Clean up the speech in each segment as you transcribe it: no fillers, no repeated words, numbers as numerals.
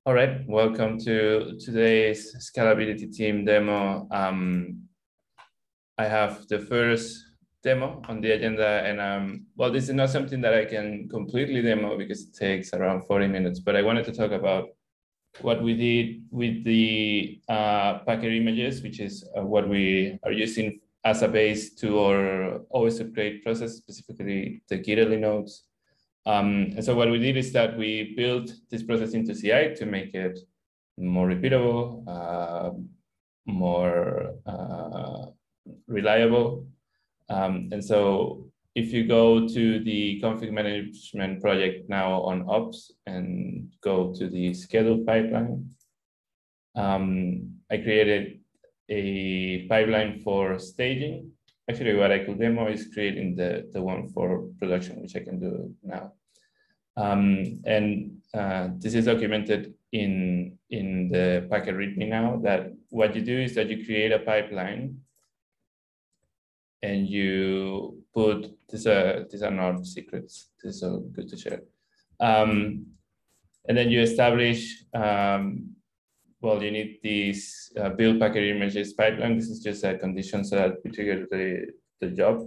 All right, welcome to today's Scalability team demo. I have the first demo on the agenda, and well, this is not something that I can completely demo because it takes around 40 minutes, but I wanted to talk about what we did with the Packer images, which is what we are using as a base to our always upgrade process, specifically the GitLab nodes. And so what we did is that we built this process into CI to make it more repeatable, more reliable. And so if you go to the config management project now on ops and go to the schedule pipeline, I created a pipeline for staging. Actually, what I could demo is creating the one for production, which I can do now. This is documented in the Packer README now, that what you do is that you create a pipeline and you put, these are not secrets, this is so good to share. And then you establish, well, you need this build Packer images pipeline. This is just a condition so that we trigger the job.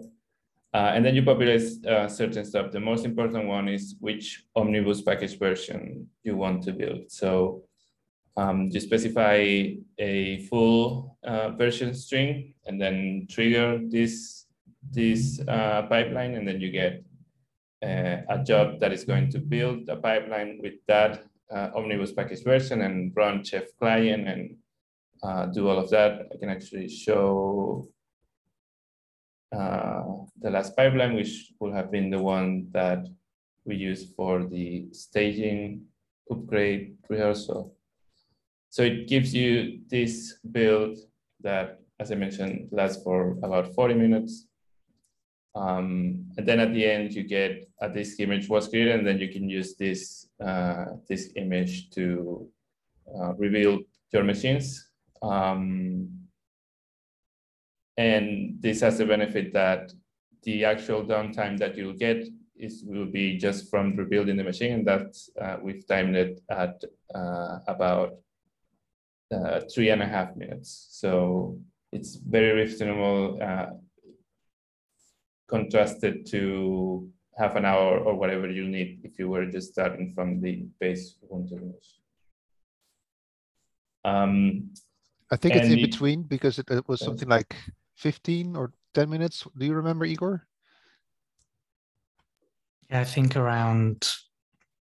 And then you populate certain stuff. The most important one is which omnibus package version you want to build. So you specify a full version string and then trigger this pipeline, and then you get a job that is going to build a pipeline with that omnibus package version and run Chef client and do all of that. I can actually show the last pipeline, which will have been the one that we used for the staging, upgrade, rehearsal. So it gives you this build that, as I mentioned, lasts for about 40 minutes. And then at the end, you get a disk image was created, and then you can use this disk image to reveal your machines. And this has the benefit that the actual downtime that you'll get will be just from rebuilding the machine, and that's we've timed it at about 3.5 minutes. So it's very reasonable, contrasted to half an hour or whatever you need if you were just starting from the base Ubuntu image. I think it's in between, because it was something like 15 or 10 minutes. Do you remember, Igor? Yeah, I think around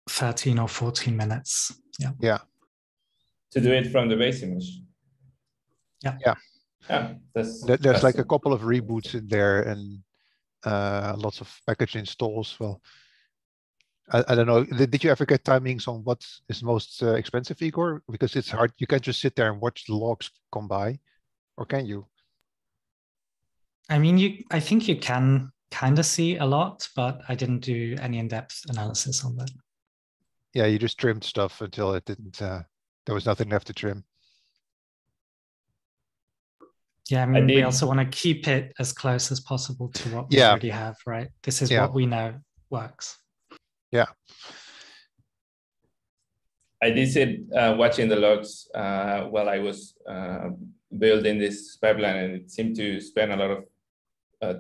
13 or 14 minutes. Yeah. Yeah. To do it from the base image. Yeah. Yeah. Yeah. There's like a couple of reboots in there and lots of package installs. Well, I don't know. Did you ever get timings on what is most expensive, Igor? Because it's hard. You can't just sit there and watch the logs come by, or can you? I mean, I think you can kind of see a lot, but I didn't do any in-depth analysis on that. Yeah, you just trimmed stuff until it didn't. There was nothing left to trim. Yeah, I mean, we also want to keep it as close as possible to what we already have, right? This is what we know works. Yeah. I did sit watching the logs while I was building this pipeline, and it seemed to spend a lot of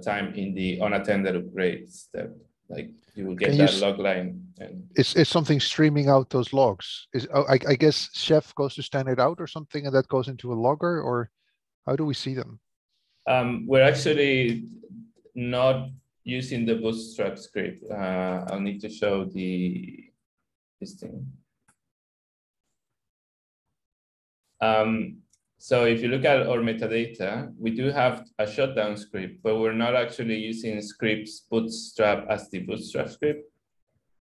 time in the unattended upgrade step. Like you will get that log line. And is something streaming out those logs? I guess Chef goes to standard out or something, and that goes into a logger, or how do we see them? We're actually not using the Bootstrap script. I'll need to show this thing. So if you look at our metadata, we do have a shutdown script, but we're not actually using scripts Bootstrap as the Bootstrap script.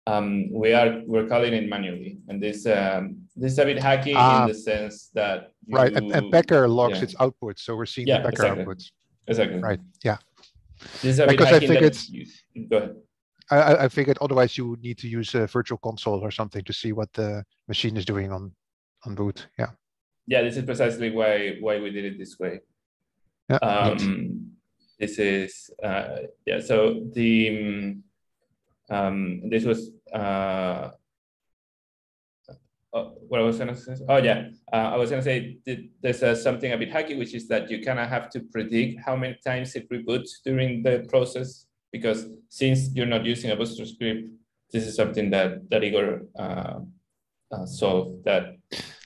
We're calling it manually, and this is a bit hacky in the sense that right, and Packer logs its output, so we're seeing the Packer outputs. Exactly. Right. Yeah. This is a bit hacky. I figured go ahead. I figured otherwise you would need to use a virtual console or something to see what the machine is doing on boot. Yeah. Yeah, this is precisely why we did it this way. Yeah. This is yeah. So this was what I was gonna say. Oh yeah, I was gonna say there's something a bit hacky, which is that you kind of have to predict how many times it reboots during the process, because since you're not using a Bootstrap script, this is something that Igor solved, that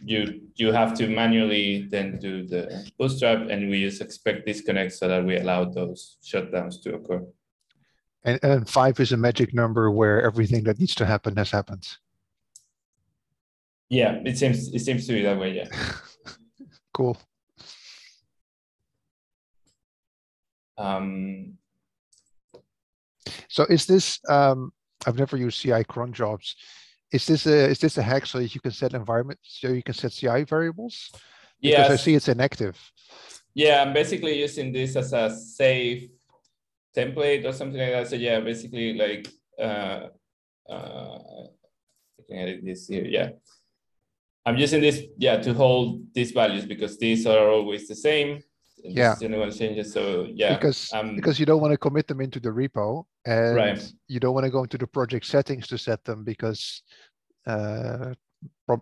you have to manually then do the Bootstrap, and we just expect disconnects so that we allow those shutdowns to occur. And 5 is a magic number where everything that needs to happen has happened. Yeah, it seems to be that way. Yeah. Cool. So is this? I've never used CI cron jobs. Is this a hack so that you can set environment, so you can set CI variables? Because yes. I see it's inactive. Yeah, I'm basically using this as a safe template or something like that. So yeah, basically like I can edit this here. Yeah, I'm using this to hold these values because these are always the same. Yeah. This is the only one changes. So yeah, because you don't want to commit them into the repo, and right. You don't want to go into the project settings to set them because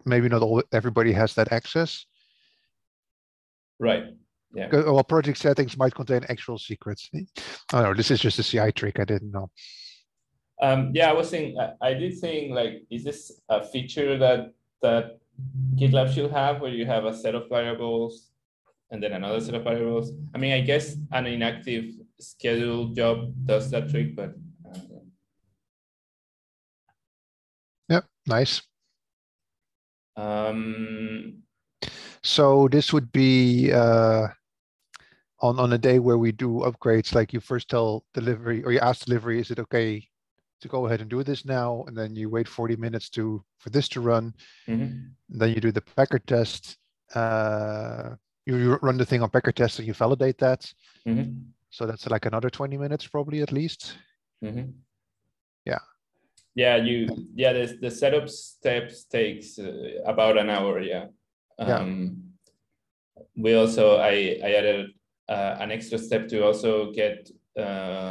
maybe not everybody has that access. Right. Yeah. Well, project settings might contain actual secrets. I don't know. This is just a CI trick. I didn't know. Yeah, I did think, like, is this a feature that GitLab should have, where you have a set of variables and then another set of variables? I mean, I guess an inactive schedule job does that trick, but yeah, nice. So this would be on a day where we do upgrades, like you first tell delivery, or you ask delivery, is it okay to go ahead and do this now? And then you wait 40 minutes for this to run. Mm-hmm. Then you do the packer test. You run the thing on packer test and you validate that. Mm-hmm. So that's like another 20 minutes probably at least. Mm-hmm. Yeah. Yeah, the setup steps takes about an hour. Yeah. We also I added an extra step to also get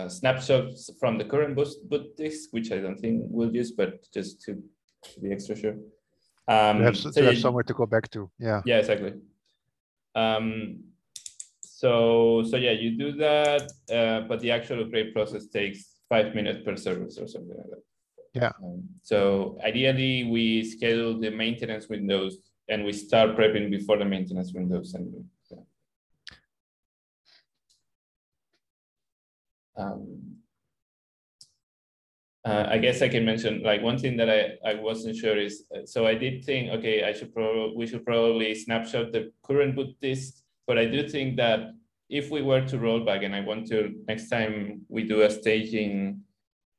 snapshots from the current boot disk, which I don't think we'll use, but just to be extra sure. To have somewhere to go back to. Yeah. Yeah, exactly. So yeah, you do that, but the actual upgrade process takes 5 minutes per service or something like that. Yeah. So ideally, we schedule the maintenance windows and we start prepping before the maintenance windows. And I guess I can mention, like, one thing that I wasn't sure is, so I did think, okay, we should probably snapshot the current boot disk, but I do think that if we were to roll back, and I want to, next time we do a staging,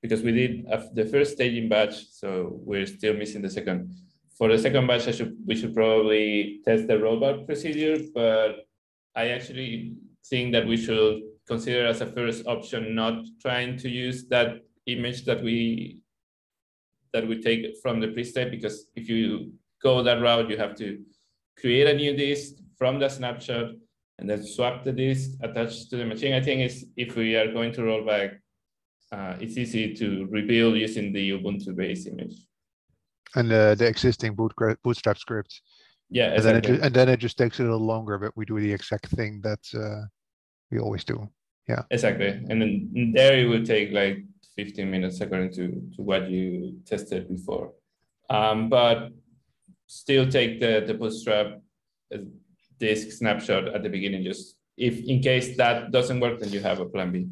because we did the first staging batch, so we're still missing the second. For the second batch, we should probably test the rollback procedure, but I actually think that we should consider as a first option not trying to use that image that we take from the pre-state, because if you go that route, you have to create a new disk from the snapshot and then swap the disk attached to the machine. I think if we are going to roll back, it's easy to rebuild using the Ubuntu base image. And the existing bootstrap script. Yeah, exactly. And then it just takes a little longer, but we do the exact thing that we always do. Yeah. Exactly. And then there it will take like 15 minutes according to what you tested before. But still take the bootstrap disk snapshot at the beginning, just if in case that doesn't work, then you have a plan B.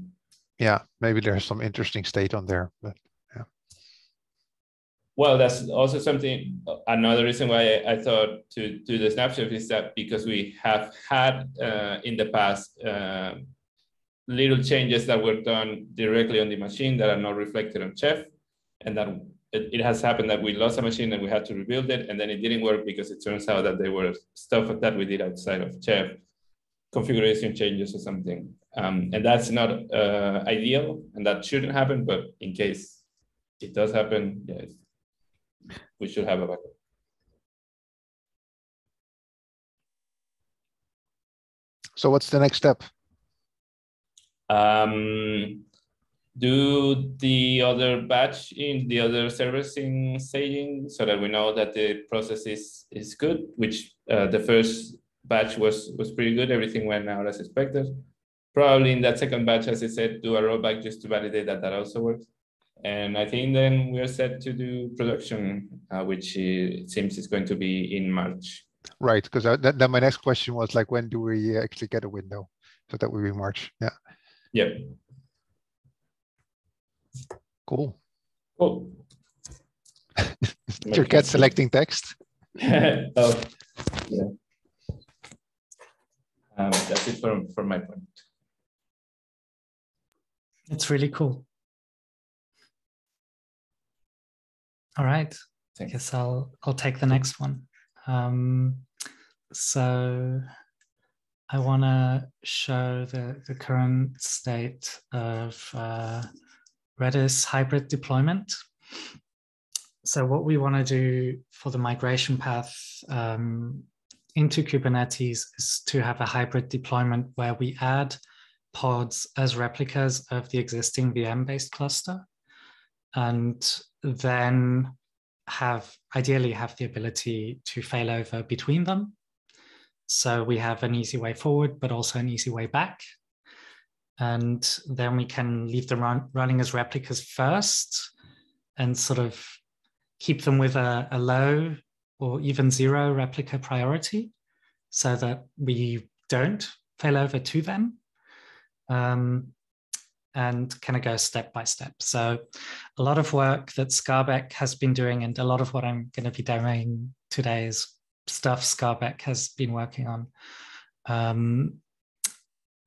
Yeah, maybe there's some interesting state on there, but yeah. Well, that's also something, another reason why I thought to do the snapshot is that because we have had in the past little changes that were done directly on the machine that are not reflected on Chef, and that it has happened that we lost a machine and we had to rebuild it, and then it didn't work because it turns out that there were stuff that we did outside of Chef, configuration changes or something. And that's not ideal, and that shouldn't happen, but in case it does happen, yes, we should have a backup. So what's the next step? do the other batch in the other servicing staging so that we know that the process is good, which the first batch was pretty good. Everything went out as expected. Probably in that second batch, as I said, do a rollback just to validate that that also works. And I think then we're set to do production, which it seems is going to be in March. Right, because then my next question was like, when do we actually get a window? So that will be March. Yeah. Yep. Cool. Cool. Your cat selecting text? Oh, yeah. That's it from my point. It's really cool. All right. Thanks. I guess I'll take the next one. So I want to show the current state of Redis hybrid deployment. So what we want to do for the migration path into Kubernetes is to have a hybrid deployment where we add pods as replicas of the existing VM-based cluster, and then ideally have the ability to fail over between them. So we have an easy way forward, but also an easy way back. And then we can leave them running as replicas first and sort of keep them with a low or even zero replica priority so that we don't fail over to them. And kind of go step by step. So a lot of work that Skarbek has been doing, and a lot of what I'm going to be doing today is stuff Skarbek has been working on,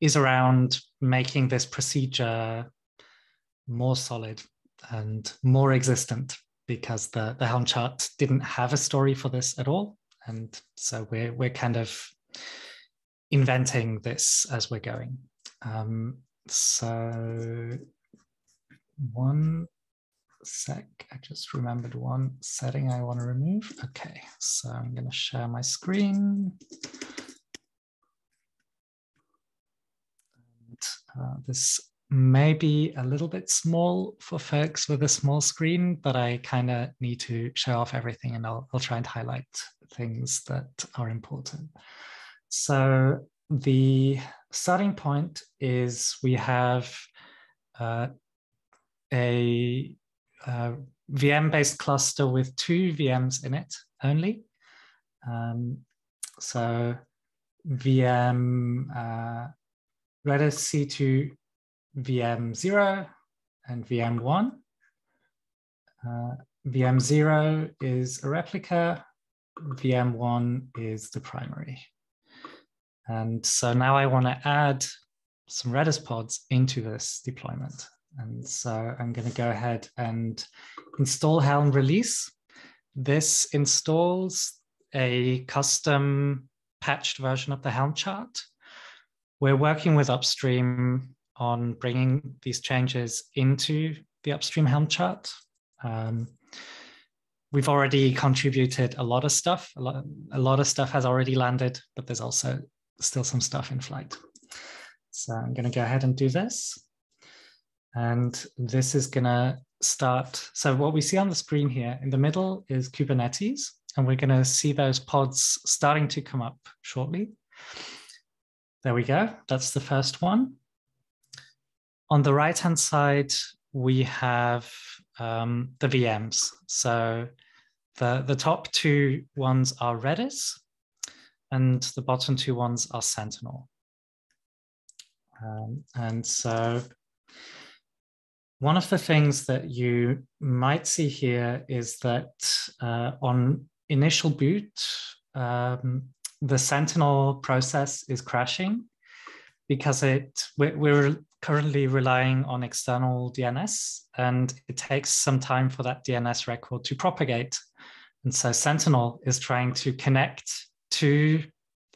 is around making this procedure more solid and more existent, because the Helm chart didn't have a story for this at all. And so we're kind of inventing this as we're going. So one sec, I just remembered one setting I want to remove. Okay, so I'm going to share my screen. And, this may be a little bit small for folks with a small screen, but I kind of need to show off everything, and I'll try and highlight things that are important. So the starting point is we have a VM-based cluster with 2 VMs in it only. So VM Redis C2 VM0 and VM1. VM0 is a replica, VM1 is the primary. And so now I want to add some Redis pods into this deployment. And so I'm going to go ahead and install Helm release. This installs a custom patched version of the Helm chart. We're working with upstream on bringing these changes into the upstream Helm chart. We've already contributed a lot of stuff. A lot of stuff has already landed, but there's also still some stuff in flight. So I'm going to go ahead and do this. And this is going to start. So what we see on the screen here in the middle is Kubernetes, and we're going to see those pods starting to come up shortly. There we go. That's the first one. On the right-hand side, we have the VMs. So the top 2 ones are Redis, and the bottom 2 ones are Sentinel. And so one of the things that you might see here is that on initial boot, the Sentinel process is crashing because we're currently relying on external DNS, and it takes some time for that DNS record to propagate. And so Sentinel is trying to connect to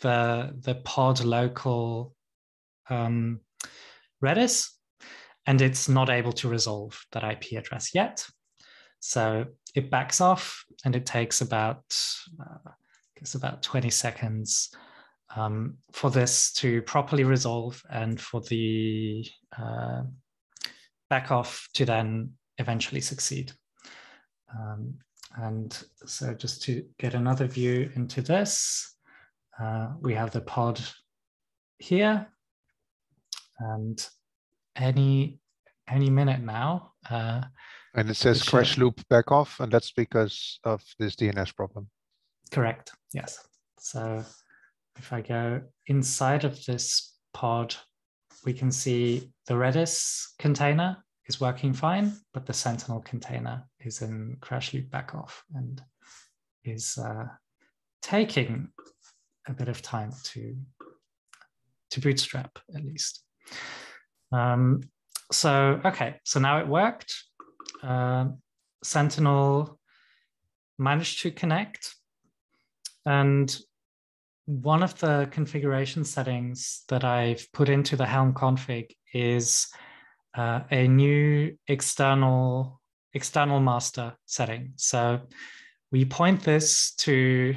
the pod local Redis, and it's not able to resolve that IP address yet. So it backs off, and it takes about 20 seconds for this to properly resolve and for the back off to then eventually succeed. And so just to get another view into this, we have the pod here, and any minute now. And it says crash loop back off, and that's because of this DNS problem. Correct, yes. So if I go inside of this pod, we can see the Redis container is working fine, but the Sentinel container is in crash loop back off and is taking a bit of time to bootstrap, at least. So now it worked. Sentinel managed to connect, and one of the configuration settings that I've put into the Helm config is a new external master setting. So we point this to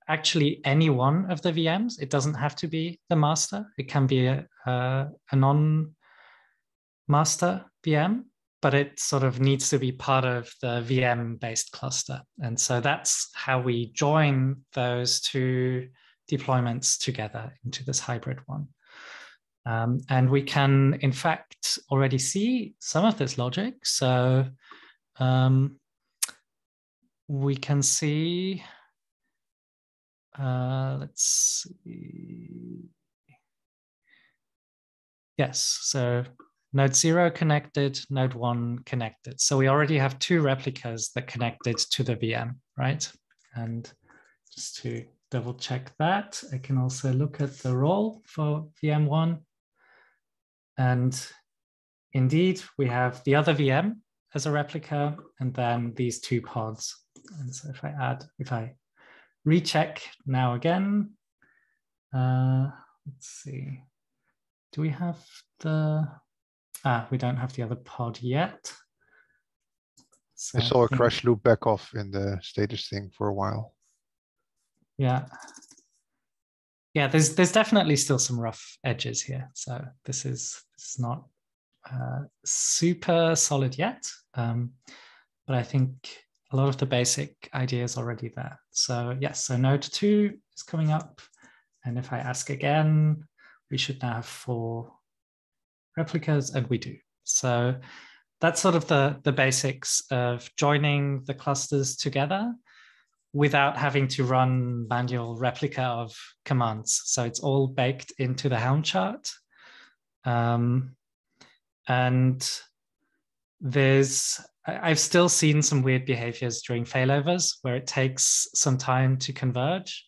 actually any one of the VMs. It doesn't have to be the master. It can be a non-master VM, but it sort of needs to be part of the VM-based cluster. And so that's how we join those two deployments together into this hybrid one. And we can, in fact, already see some of this logic. So we can see, let's see. Yes, so node 0 connected, node 1 connected. So we already have two replicas that connected to the VM, right? And just to double check that, I can also look at the role for VM1. And indeed, we have the other VM as a replica, and then these two pods. And so if I recheck now again, let's see, do we have we don't have the other pod yet. So I saw a crash loop back off in the status thing for a while. Yeah. Yeah, there's definitely still some rough edges here. So this is not super solid yet, but I think a lot of the basic idea is already there. So yes, so node 2 is coming up. And if I ask again, we should now have 4 replicas, and we do. So that's sort of the basics of joining the clusters together without having to run manual replica of commands. So it's all baked into the Helm chart. And I've still seen some weird behaviors during failovers where it takes some time to converge.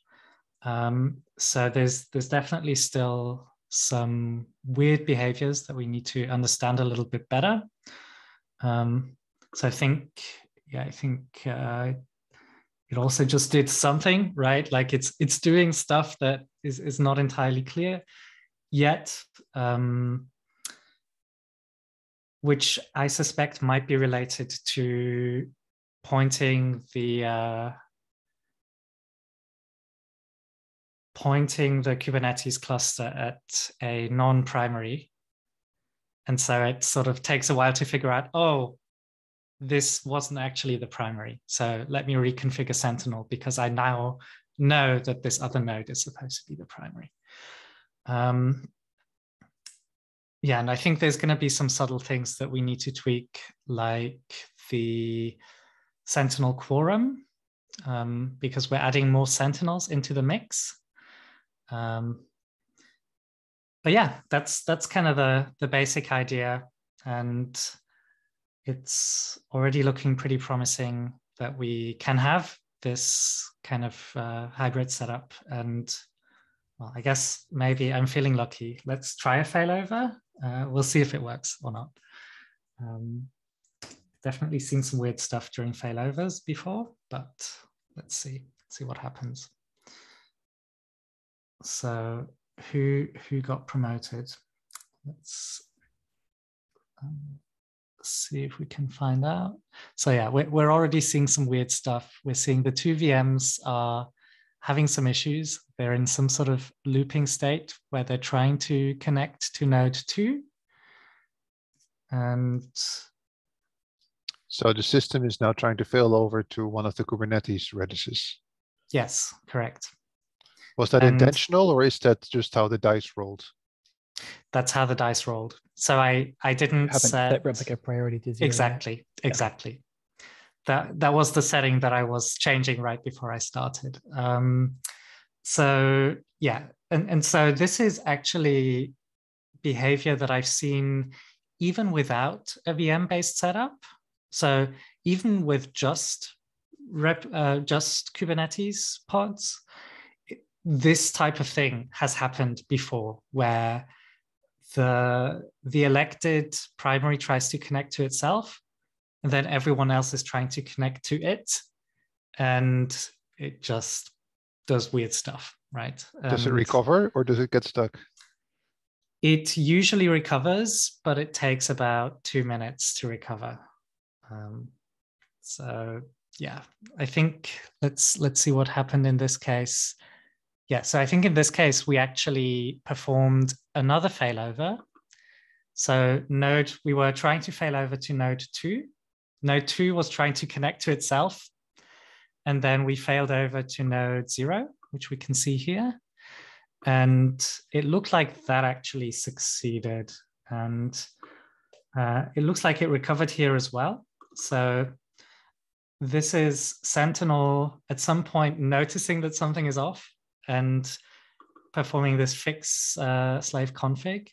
So there's definitely still some weird behaviors that we need to understand a little bit better. So I think it also just did something, right? Like it's doing stuff that is not entirely clear yet, which I suspect might be related to pointing the Kubernetes cluster at a non-primary. And so it sort of takes a while to figure out, oh, this wasn't actually the primary. So let me reconfigure Sentinel because I now know that this other node is supposed to be the primary. Yeah, and I think there's going to be some subtle things that we need to tweak, like the Sentinel quorum, because we're adding more Sentinels into the mix. But yeah, that's kind of the basic idea, and it's already looking pretty promising that we can have this kind of hybrid setup. And well, I guess maybe I'm feeling lucky. Let's try a failover. We'll see if it works or not. Definitely seen some weird stuff during failovers before, but let's see what happens. So who got promoted? Let's see if we can find out. So yeah, we're already seeing some weird stuff. We're seeing the two VMs are having some issues. They're in some sort of looping state where they're trying to connect to node 2. And so the system is now trying to fail over to one of the Kubernetes Redises. yes, correct. Was that intentional, or is that just how the dice rolled? That's how the dice rolled. So I didn't haven't set replica priority to 0 exactly, yet. exactly. That was the setting that I was changing right before I started. So yeah, and so this is actually behavior that I've seen even without a VM-based setup. So even with just Kubernetes pods, this type of thing has happened before, where the elected primary tries to connect to itself, and then everyone else is trying to connect to it, and it just does weird stuff, right? Does it recover, or does it get stuck? It usually recovers, but it takes about 2 minutes to recover. So yeah, I think let's see what happened in this case. Yeah, so I think in this case, we actually performed another failover. So we were trying to fail over to node 2. Node 2 was trying to connect to itself. And then we failed over to node 0, which we can see here. And it looked like that actually succeeded. And it looks like it recovered here as well. So this is Sentinel at some point noticing that something is off and performing this fix slave config,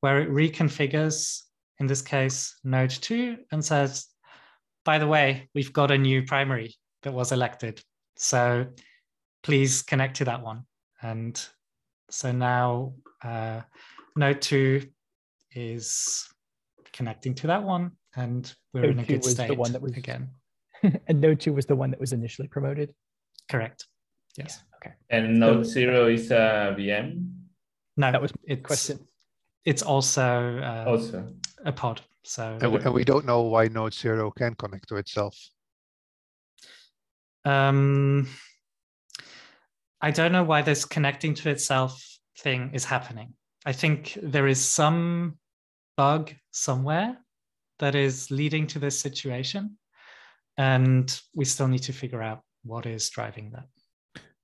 where it reconfigures, in this case, node 2, and says, by the way, we've got a new primary that was elected. So please connect to that one. And so now node 2 is connecting to that one, and we're in a good state the one that was, again. And node 2 was the one that was initially promoted? Correct. Yes. Yeah, okay. And node 0 is a VM? No, that was my question. It's also a pod. So and we don't know why node 0 can connect to itself. I don't know why this connecting to itself thing is happening. I think there is some bug somewhere that is leading to this situation, and we still need to figure out what is driving that.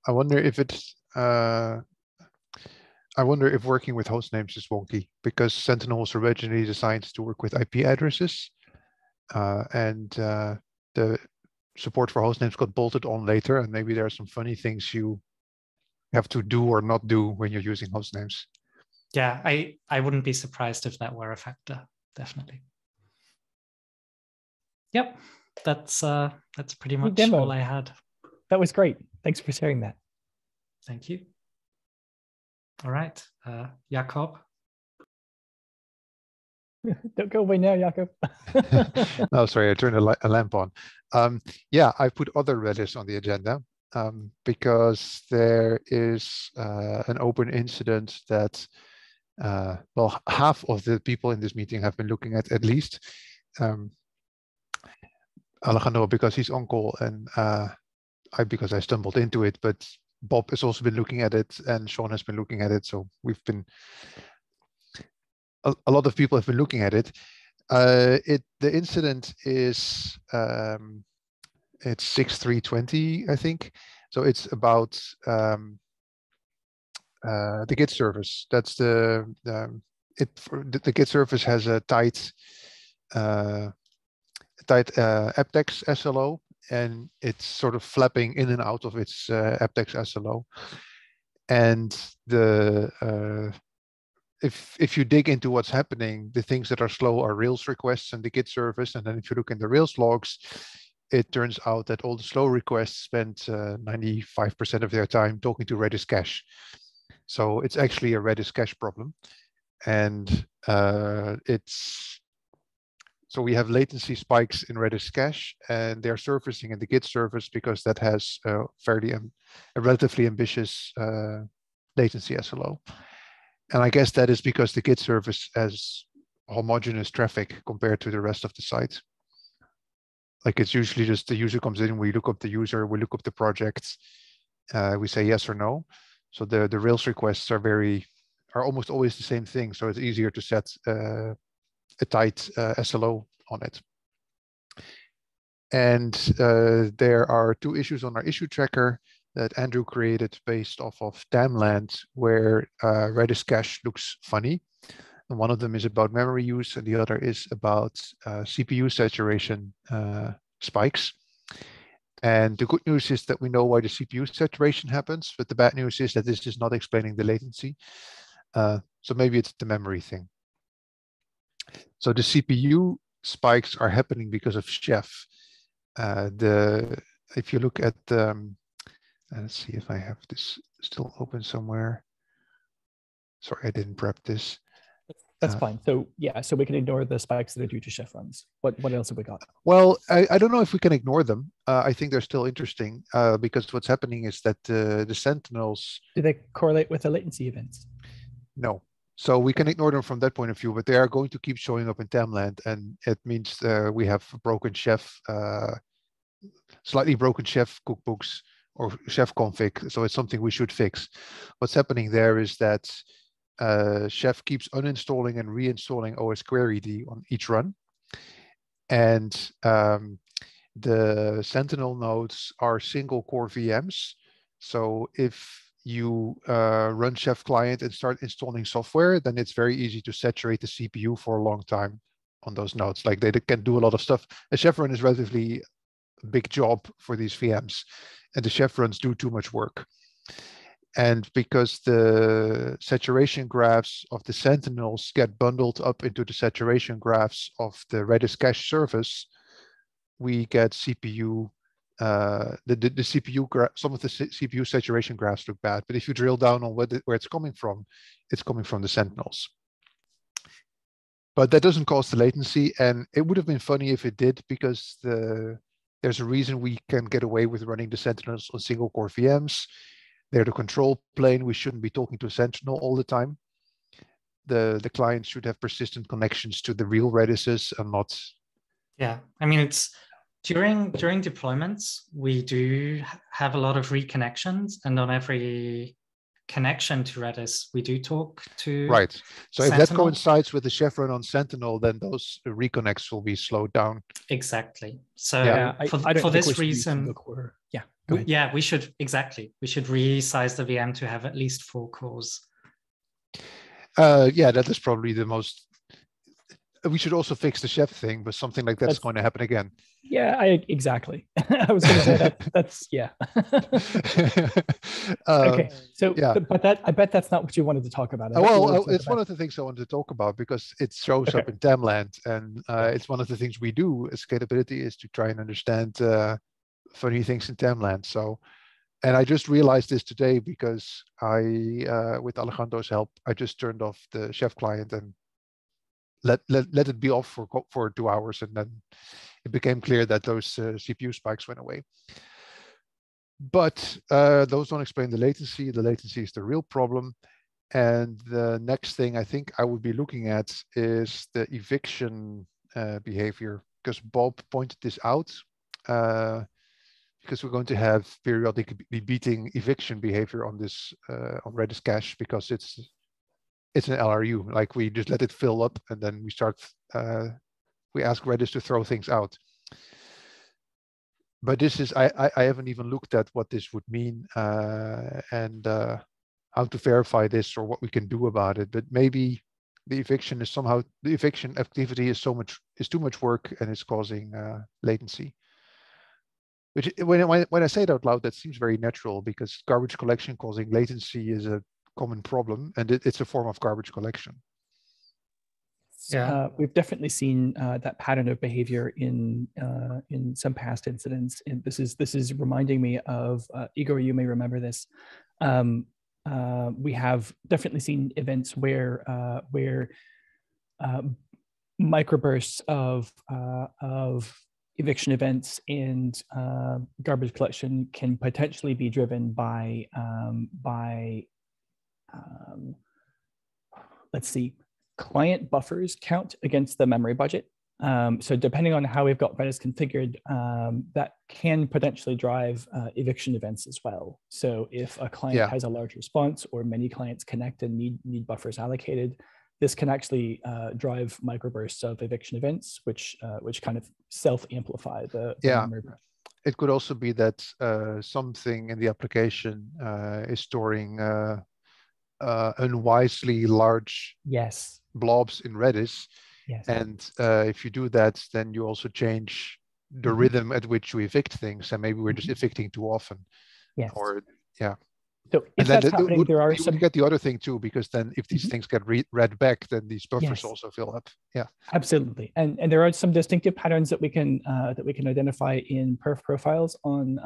I wonder if it's I wonder if working with host names is wonky, because Sentinel was originally designed to work with IP addresses, and the support for host names got bolted on later, and maybe there are some funny things you have to do or not do when you're using host names. Yeah, I wouldn't be surprised if that were a factor, definitely. Yep, that's pretty much all I had. That was great. Thanks for sharing that. Thank you. All right, Jakob. Don't go away now, Jakob. No, sorry, I turned a lamp on. Yeah, I put other Redis on the agenda because there is an open incident that, well, half of the people in this meeting have been looking at least. Alejandro, because he's on call, and because I stumbled into it, but Bob has also been looking at it, and Sean has been looking at it. So we've been, a lot of people have been looking at it. The incident is, it's 6.3.20, I think. So it's about the Git service. That's the Git service has a tight aptex SLO, and it's sort of flapping in and out of its aptex SLO. And if you dig into what's happening, the things that are slow are Rails requests and the Git service. And then if you look in the Rails logs, it turns out that all the slow requests spend 95% of their time talking to Redis cache. So it's actually a Redis cache problem. And so we have latency spikes in Redis cache, and they're surfacing in the Git service because that has a relatively ambitious latency SLO. And I guess that is because the Git service has homogeneous traffic compared to the rest of the site. Like, it's usually just the user comes in, we look up the user, we look up the project, we say yes or no. So the Rails requests are almost always the same thing. So it's easier to set a tight SLO on it. And there are 2 issues on our issue tracker that Andrew created based off of Tamland, where Redis cache looks funny. And one of them is about memory use, and the other is about CPU saturation spikes. And the good news is that we know why the CPU saturation happens, but the bad news is that this is not explaining the latency. So maybe it's the memory thing. So the CPU spikes are happening because of Chef. If you look at let's see if I have this still open somewhere. Sorry, I didn't prep this. That's fine. So yeah, so we can ignore the spikes that are due to chef runs. What else have we got? Well, I don't know if we can ignore them. I think they're still interesting because what's happening is that the sentinels. Do they correlate with the latency events? No. So we can ignore them from that point of view, but they are going to keep showing up in Tamland, and it means we have broken chef, slightly broken chef cookbooks or chef config. So it's something we should fix. What's happening there is that Chef keeps uninstalling and reinstalling OS_query on each run. And the Sentinel nodes are single core VMs. So if you run Chef client and start installing software, then it's very easy to saturate the CPU for a long time on those nodes. Like they can do a lot of stuff. A Chef run is relatively a big job for these VMs, and the Chef runs do too much work. And because the saturation graphs of the Sentinels get bundled up into the saturation graphs of the Redis cache service, we get CPU, the CPU, some of the CPU saturation graphs look bad. But if you drill down on where it's coming from the Sentinels. But that doesn't cause the latency. And it would have been funny if it did, because there's a reason we can get away with running the Sentinels on single core VMs. They're the control plane. We shouldn't be talking to a Sentinel all the time. The client should have persistent connections to the real Redises and not. Yeah, I mean, it's during deployments, we do have a lot of reconnections, and on every connection to Redis, we do talk to. Right. So Sentinel. If that coincides with the chef run on Sentinel, then those reconnects will be slowed down. Exactly. So yeah, for this reason, yeah. Yeah, we should resize the VM to have at least 4 cores. Yeah, that is probably the most. We should also fix the chef thing, but something like that's going to happen again. Yeah, exactly. I was going to say that's yeah. Okay, so yeah, but I bet that's not what you wanted to talk about. It's one of the things I wanted to talk about because it shows up in Tamland, and it's one of the things we do as Scalability is to try and understand funny things in Tamland. So, and I just realized this today because with Alejandro's help, I just turned off the chef client and let it be off for 2 hours, and then it became clear that those CPU spikes went away. But those don't explain the latency. The latency is the real problem. And the next thing I think I would be looking at is the eviction behavior, because Bob pointed this out. Because we're going to have periodically beating eviction behavior on this on Redis cache, because it's an LRU. Like we just let it fill up, and then we ask Redis to throw things out. But this is I haven't even looked at what this would mean and how to verify this or what we can do about it. But maybe the eviction activity is too much work, and it's causing latency. Which when I say it out loud, that seems very natural, because garbage collection causing latency is a common problem, and it's a form of garbage collection. Yeah, we've definitely seen that pattern of behavior in some past incidents. And this is reminding me of Igor. You may remember this. We have definitely seen events where microbursts of eviction events and garbage collection can potentially be driven by let's see, client buffers count against the memory budget. So depending on how we've got Redis configured, that can potentially drive eviction events as well. So if a client has a large response, or many clients connect and need buffers allocated, this can actually drive microbursts of eviction events, which kind of self-amplify the memory burst. It could also be that something in the application is storing unwisely large blobs in Redis. Yes. And if you do that, then you also change the rhythm at which you evict things, and maybe we're just evicting too often. Yes. Or yeah. So if that's happening, there are some. You get the other thing too, because then if these things get read back, then these buffers also fill up. Yeah. Absolutely, and there are some distinctive patterns that we can identify in perf profiles. On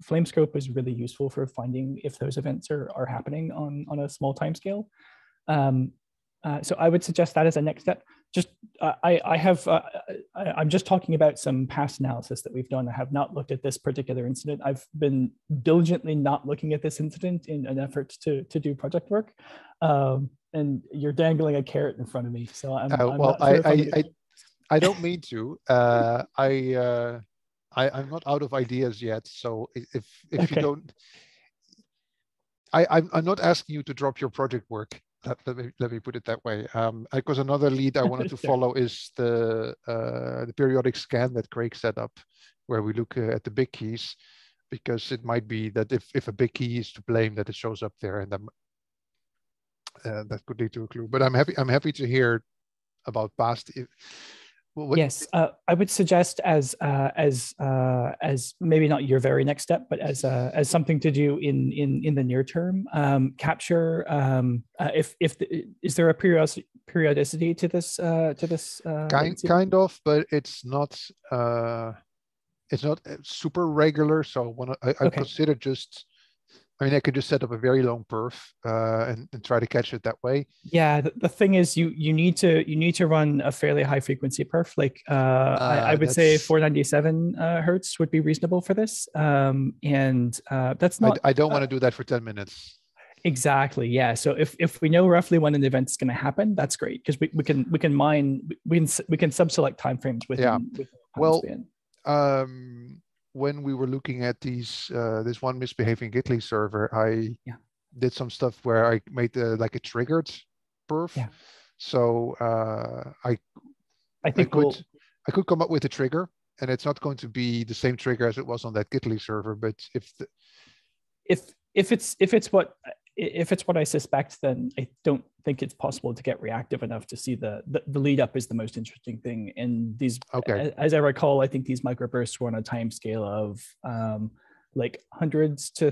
Flamescope is really useful for finding if those events are happening on a small time scale. So I would suggest that as a next step. Just I'm just talking about some past analysis that we've done. I have not looked at this particular incident. I've been diligently not looking at this incident in an effort to do project work. And you're dangling a carrot in front of me, so I'm not sure I don't mean to. I'm not out of ideas yet. So if you don't, I'm not asking you to drop your project work. Let me put it that way. Because another lead I wanted to follow is the periodic scan that Craig set up, where we look at the big keys, because it might be that if a big key is to blame, that it shows up there, and that could lead to a clue. But I'm happy to hear about past. Yes, I would suggest as maybe not your very next step, but as something to do in the near term. Capture is there a periodicity to this kind of, but it's not super regular. So I consider just. I mean, I could just set up a very long perf and try to catch it that way. Yeah, the thing is, you need to run a fairly high frequency perf. Like I would say 497 hertz would be reasonable for this. And that's not. I don't want to do that for 10 minutes. Exactly. Yeah. So if we know roughly when an event's going to happen, that's great, because we can sub-select timeframes within time span. When we were looking at these, this one misbehaving GitLab server, I did some stuff where I made like a triggered perf. Yeah. So I could come up with a trigger, and it's not going to be the same trigger as it was on that GitLab server. But if it's what I suspect, then I don't think it's possible to get reactive enough to see the lead up is the most interesting thing. And these, as I recall, I think these microbursts were on a time scale of like hundreds to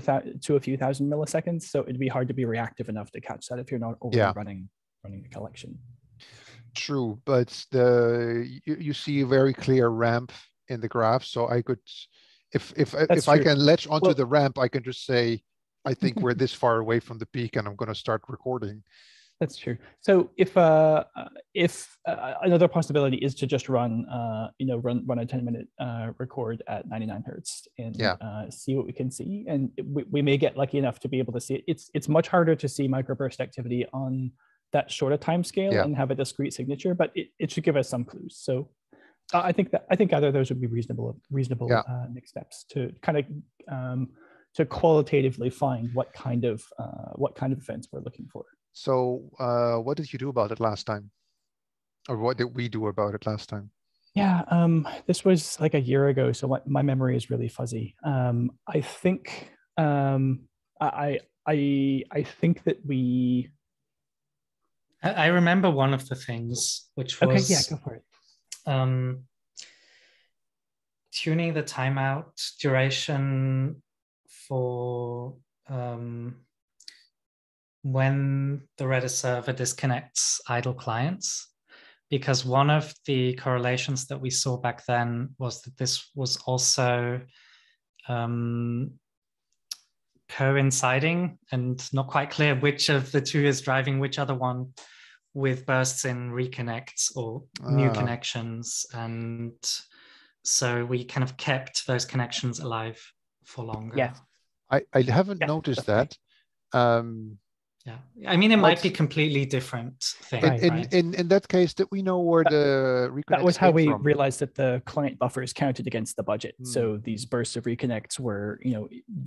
a few thousand milliseconds. So it'd be hard to be reactive enough to catch that if you're not already running the collection. True, but you see a very clear ramp in the graph. So I could, if I can latch onto the ramp, I can just say, I think we're this far away from the peak, and I'm going to start recording. That's true. So if another possibility is to just run a 10-minute record at 99 hertz and see what we can see, and we may get lucky enough to be able to see it. It's much harder to see microburst activity on that short a time scale and have a discrete signature, but it should give us some clues. So I think either of those would be reasonable next steps to kind of to qualitatively find what kind of events we're looking for. So what did you do about it last time? Or what did we do about it last time? Yeah, this was like a year ago, so my memory is really fuzzy. I think I think that we. I remember one of the things, which was go for it. Tuning the timeout duration for when the Redis server disconnects idle clients, because one of the correlations that we saw back then was that this was also coinciding and not quite clear which of the two is driving which other one, with bursts in reconnects or new connections. And so we kind of kept those connections alive for longer. Yeah. I haven't noticed that. Yeah, I mean, it might be What's- completely different thing, Right. right? In that case, did we know where the reconnects That was how came we from? realized that the client buffers counted against the budget. Hmm. So these bursts of reconnects were,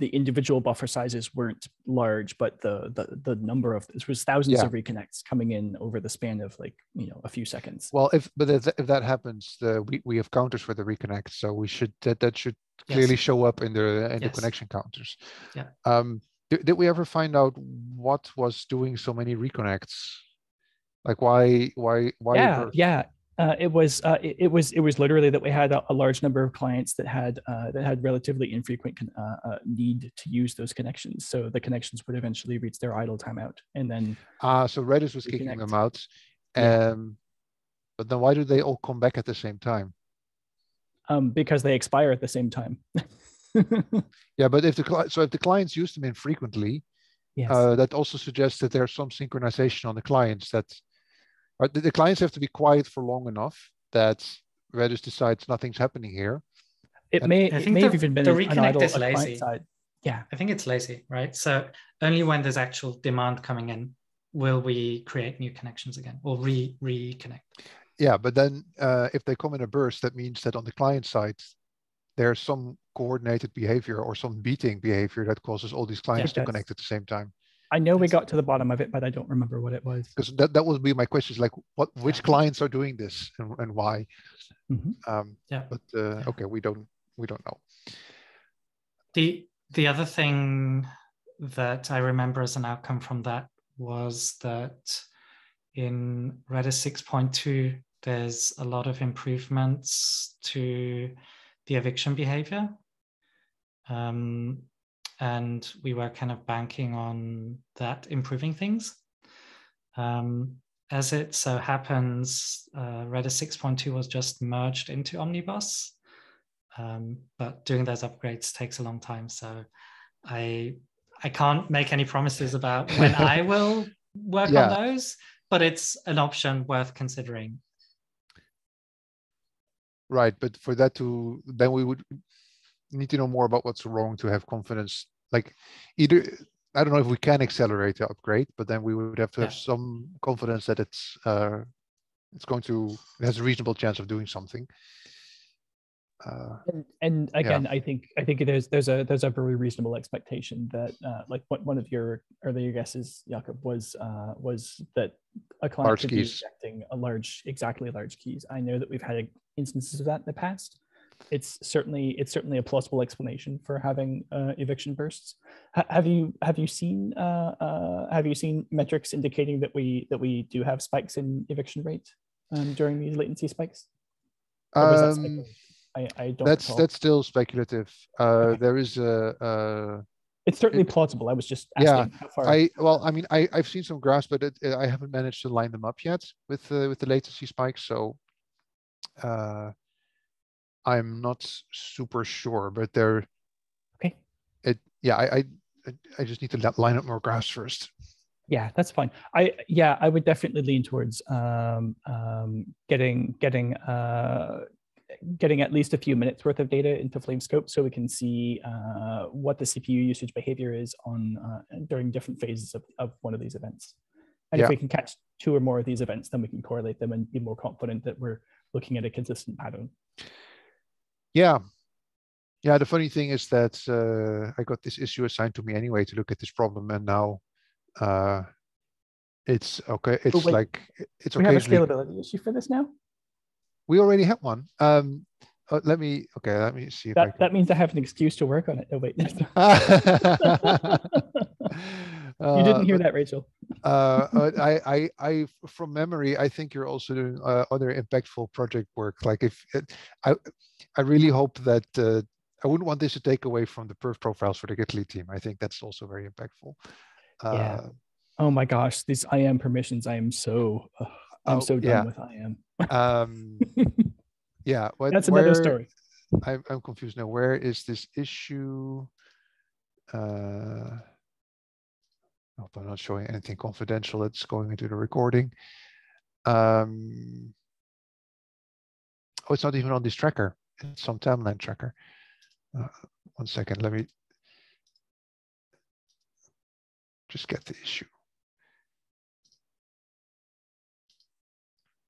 the individual buffer sizes weren't large, but the number of this was thousands Yeah. of reconnects coming in over the span of like, a few seconds. Well, if that happens, we have counters for the reconnect, so we should that should clearly show up in the Yes. connection counters. Yeah. Did we ever find out what was doing so many reconnects? Like why? Yeah. It was literally that we had a large number of clients that had relatively infrequent need to use those connections. So the connections would eventually reach their idle timeout, and then so Redis was kicking them out. Yeah. But then why do they all come back at the same time? Because they expire at the same time. Yeah, but if the clients use them infrequently, Yes. that also suggests that there's some synchronization on the clients the clients have to be quiet for long enough that Redis decides nothing's happening here. It may have even been the an reconnect idle is client lazy. side. Yeah. I think it's lazy, right? So only when there's actual demand coming in will we create new connections again or reconnect. Yeah, but then if they come in a burst, that means that on the client side, there's some coordinated behavior or some beating behavior that causes all these clients to connect at the same time. I know we got to the bottom of it, but I don't remember what it was. Because that would be my question: is like, which clients are doing this and why? Mm-hmm. But okay, we don't know. The other thing that I remember as an outcome from that was that in Redis 6.2, there's a lot of improvements to the eviction behavior. And we were kind of banking on that improving things. As it so happens, Redis 6.2 was just merged into Omnibus, but doing those upgrades takes a long time. So I can't make any promises about when I will work on those, but it's an option worth considering. Right, but for that then we would need to know more about what's wrong to have confidence. Like either, I don't know if we can accelerate the upgrade, but then we would have to have some confidence that it has a reasonable chance of doing something. And again, I think there's a very reasonable expectation that like one of your earlier guesses, Jakob, was that a client could be injecting large keys. I know that we've had instances of that in the past. It's certainly a plausible explanation for having eviction bursts. Have you seen metrics indicating that we do have spikes in eviction rate during these latency spikes? Or was that speculative? I don't recall. That's still speculative. Okay. There is it's certainly plausible. I was just asking how far. I've seen some graphs, but I haven't managed to line them up yet with the latency spikes. So I'm not super sure, but they're okay. I just need to line up more graphs first. Yeah, that's fine. I would definitely lean towards getting at least a few minutes worth of data into FlameScope so we can see what the CPU usage behavior is on during different phases of one of these events. And if we can catch 2 or more of these events, then we can correlate them and be more confident that we're looking at a consistent pattern. Yeah. The funny thing is that I got this issue assigned to me anyway to look at this problem, and now it's okay. It's we have a scalability issue for this now. We already have one. Let me see if that means I have an excuse to work on it. Oh wait. You didn't hear that, Rachel. I from memory, I think you're also doing other impactful project work. Like I really hope that I wouldn't want this to take away from the perf profiles for the GitLab team. I think that's also very impactful. Yeah. Oh my gosh, these IAM permissions. I am so done with IAM. That's another story. I'm confused now. Where is this issue? Hope I'm not showing anything confidential. It's going into the recording. It's not even on this tracker. It's some timeline tracker. 1 second. Let me just get the issue.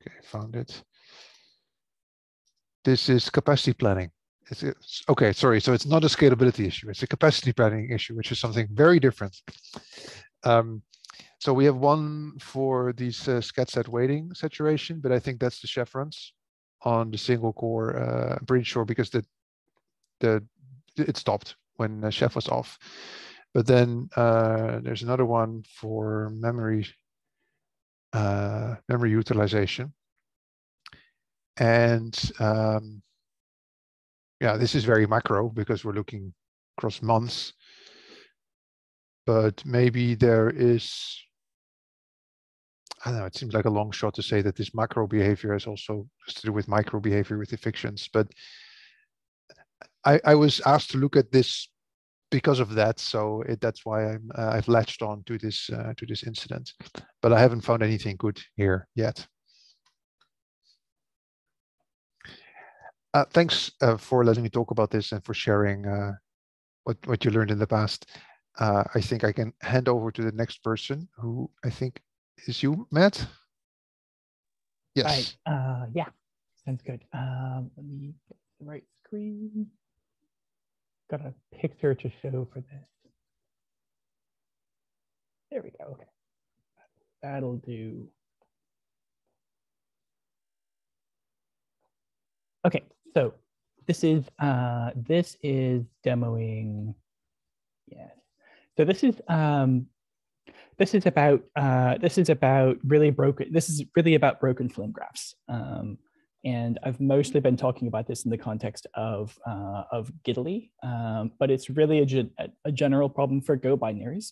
Okay, found it. This is capacity planning. It's okay, sorry. So it's not a scalability issue. It's a capacity planning issue, which is something very different. So we have one for these scat set weighting saturation, but I think that's the chevrons on the single core. I'm pretty sure because it stopped when chef was off. But then there's another one for memory utilization. And yeah, this is very macro because we're looking across months. But maybe there is, I don't know, it seems like a long shot to say that this macro behavior is also to do with micro behavior with evictions. But I was asked to look at this because of that, so that's why I've latched on to this incident. But I haven't found anything good here yet. Thanks for letting me talk about this and for sharing what you learned in the past. I think I can hand over to the next person, who I think is you, Matt. Yes. Right. Yeah, sounds good. Let me get the right screen. Got a picture to show for this. There we go. Okay, that'll do. Okay, so this is demoing. Yes. So this is about really broken. This is really about broken flame graphs. And I've mostly been talking about this in the context of Giddily, but it's really a general problem for Go binaries.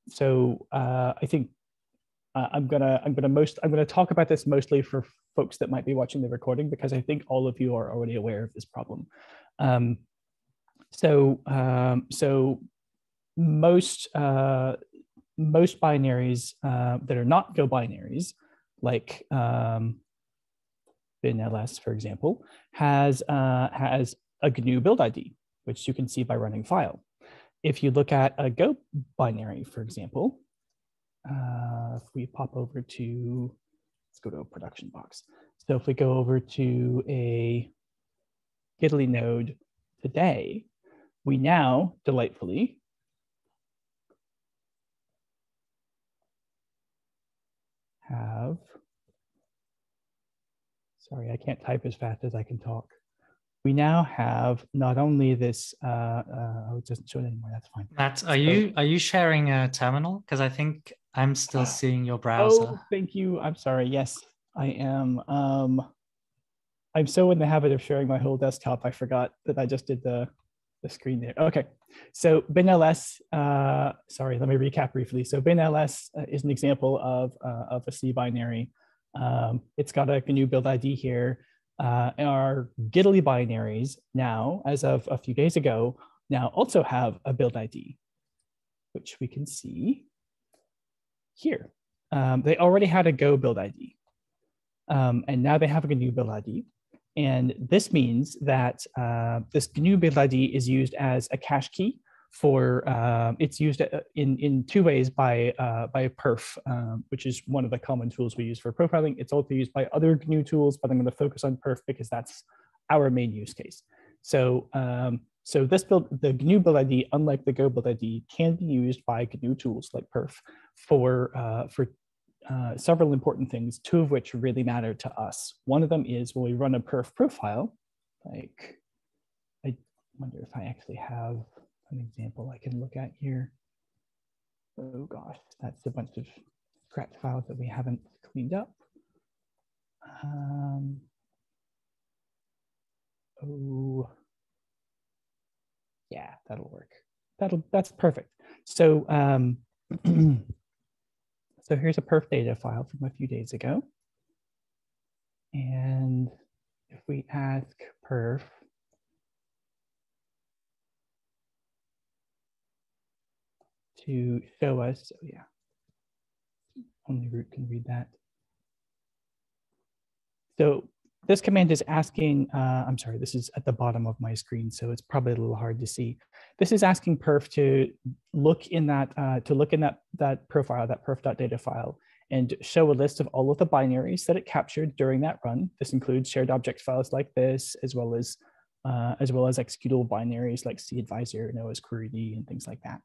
So I think I'm gonna talk about this mostly for folks that might be watching the recording, because I think all of you are already aware of this problem. So most binaries that are not Go binaries, like binls, for example, has a GNU build ID, which you can see by running file. If you look at a Go binary, for example, if we pop over to, let's go to a production box. So if we go over to a Giddily node today, we now delightfully have, sorry, I can't type as fast as I can talk. We now have not only this, oh, it doesn't show it anymore, that's fine. Matt, are you sharing a terminal? Because I think I'm still seeing your browser. Oh, thank you, I'm sorry, yes, I am. I'm so in the habit of sharing my whole desktop, I forgot that I just did the screen there. Okay, so binls, sorry, let me recap briefly. So binls is an example of a C binary. It's got a GNU build ID here. Our Giddily binaries now, as of a few days ago, now also have a build ID, which we can see here. They already had a Go build ID, and now they have a GNU build ID. And this means that this GNU build ID is used as a cache key for, it's used in two ways by perf, which is one of the common tools we use for profiling. It's also used by other GNU tools, but I'm going to focus on perf because that's our main use case. So, so this the GNU build ID, unlike the Go build ID, can be used by GNU tools like perf for several important things, two of which really matter to us. One of them is when we run a perf profile, like, I wonder if I actually have an example I can look at here. Oh gosh, that's a bunch of scratch files that we haven't cleaned up. Oh, yeah, that'll work. That's perfect. So, so here's a perf data file from a few days ago. And if we ask perf to show us, so yeah, only root can read that. So this command is asking, I'm sorry, this is at the bottom of my screen, so it's probably a little hard to see. This is asking perf to look in that, that profile, that perf.data file, and show a list of all of the binaries that it captured during that run. This includes shared object files like this, as well as executable binaries like cAdvisor, NoSQuery, and things like that.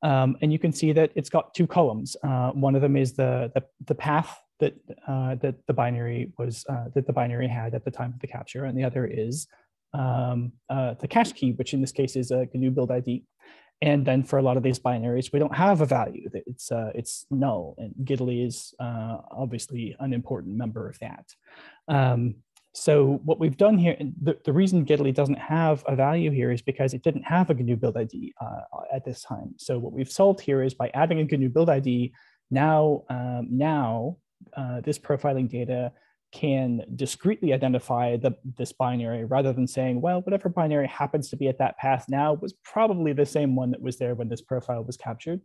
And you can see that it's got two columns. One of them is the path that the binary had at the time of the capture, and the other is the cache key, which in this case is a GNU build ID. And then for a lot of these binaries, we don't have a value. It's null, and GitLab is obviously an important member of that. So what we've done here, the reason GitLab doesn't have a value here is because it didn't have a GNU build ID at this time. So what we've solved here is by adding a GNU build ID, now this profiling data can discretely identify this binary rather than saying, well, whatever binary happens to be at that path now was probably the same one that was there when this profile was captured.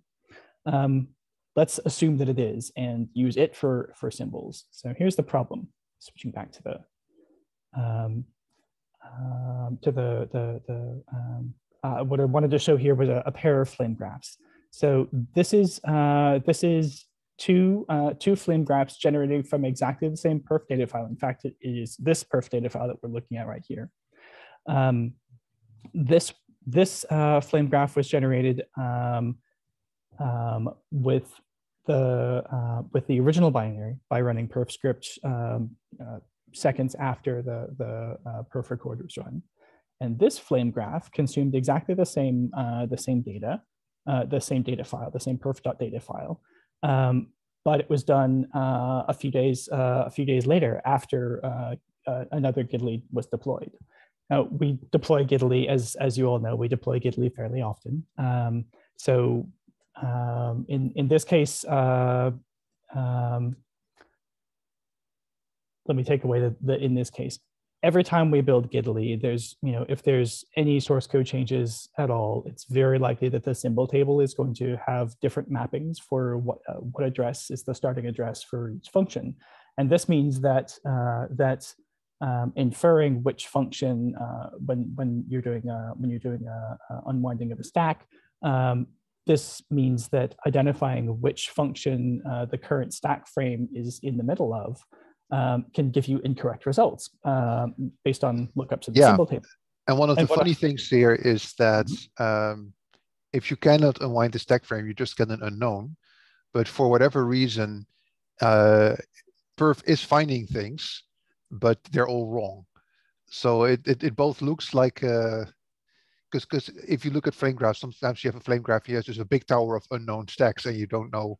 Let's assume that it is and use it for symbols. So here's the problem. Switching back to the what I wanted to show here was a pair of flame graphs. So this is two flame graphs generated from exactly the same perf data file. In fact, it is this perf data file that we're looking at right here. This flame graph was generated with the original binary by running perf script seconds after the perf record was run. And this flame graph consumed exactly the same data file, the same perf.data file. But it was done a few days later after another GitLab was deployed. Now we deploy GitLab, as you all know, we deploy GitLab fairly often. In this case, let me take away the in this case. Every time we build GitLab, there's, if there's any source code changes at all, it's very likely that the symbol table is going to have different mappings for what address is the starting address for each function. And this means that inferring which function when you're doing unwinding of a stack, this means that identifying which function the current stack frame is in the middle of can give you incorrect results based on lookups in the symbol table. And one of the funny things here is that if you cannot unwind the stack frame, you just get an unknown. But for whatever reason, perf is finding things, but they're all wrong. So it both looks like, because if you look at flame graphs, sometimes you have a flame graph here, just a big tower of unknown stacks, and you don't know.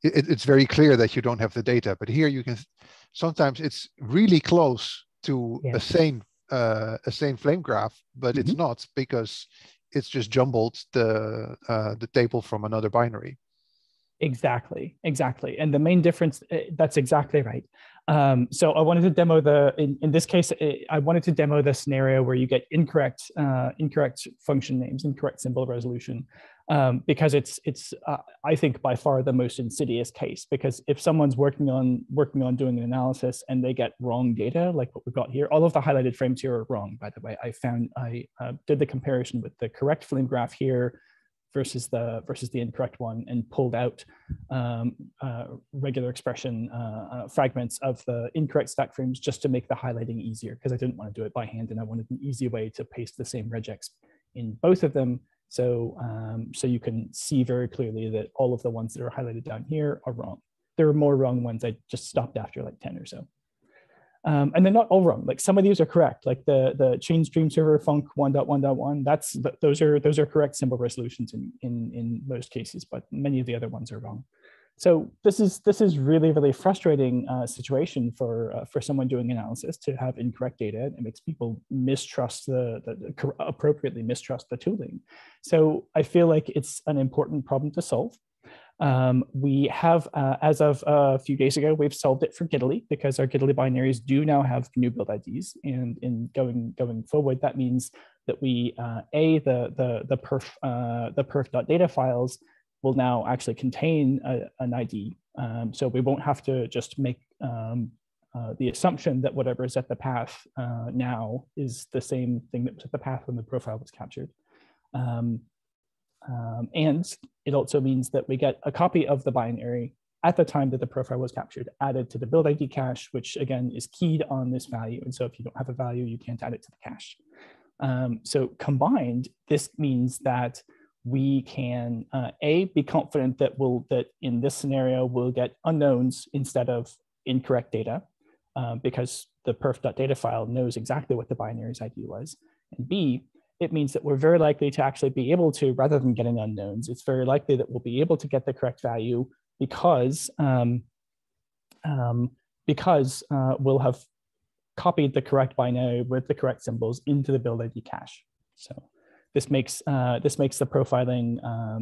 It's very clear that you don't have the data, but here you can. Sometimes it's really close to a same flame graph, but it's not, because it's just jumbled the table from another binary. Exactly, and the main difference. That's exactly right. So I wanted to demo in this case, I wanted to demo the scenario where you get incorrect function names, incorrect symbol resolution, because it's I think by far the most insidious case. Because if someone's working on doing an analysis and they get wrong data, like what we've got here, all of the highlighted frames here are wrong. By the way, I did the comparison with the correct flame graph here versus the incorrect one, and pulled out regular expression fragments of the incorrect stack frames just to make the highlighting easier, because I didn't want to do it by hand, and I wanted an easy way to paste the same regex in both of them, so you can see very clearly that all of the ones that are highlighted down here are wrong. There are more wrong ones. I just stopped after like 10 or so. And they're not all wrong. Like some of these are correct, like the chain stream server func 1.1.1. Those are correct symbol resolutions in most cases, but many of the other ones are wrong. So this is really frustrating situation for someone doing analysis to have incorrect data. It makes people appropriately mistrust the tooling. So I feel like it's an important problem to solve. We have, as of a few days ago, we've solved it for GitLab, because our GitLab binaries do now have GNU build IDs. And in going forward, that means that we the perf.data files will now actually contain an ID. So we won't have to just make the assumption that whatever is at the path now is the same thing that was at the path when the profile was captured. And it also means that we get a copy of the binary at the time that the profile was captured, added to the build ID cache, which again is keyed on this value. And so if you don't have a value, you can't add it to the cache. So combined, this means that we can be confident that that in this scenario we'll get unknowns instead of incorrect data, because the perf.data file knows exactly what the binary's ID was. And B, it means that we're very likely to actually be able to, rather than getting unknowns, it's very likely that we'll be able to get the correct value because we'll have copied the correct binary with the correct symbols into the build ID cache. So this makes the profiling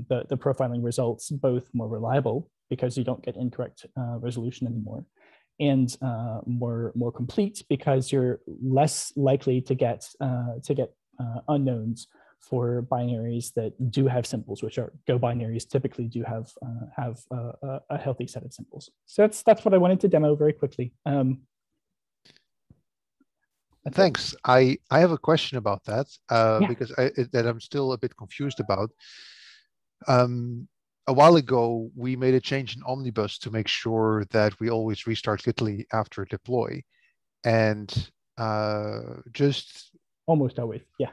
the profiling results both more reliable because you don't get incorrect resolution anymore, and more complete because you're less likely to get unknowns for binaries that do have symbols, which are Go binaries typically do have a healthy set of symbols. So that's what I wanted to demo very quickly. Thanks. I have a question about that because that I'm still a bit confused about. A while ago, we made a change in Omnibus to make sure that we always restart Gitly after deploy, and just almost always, yeah.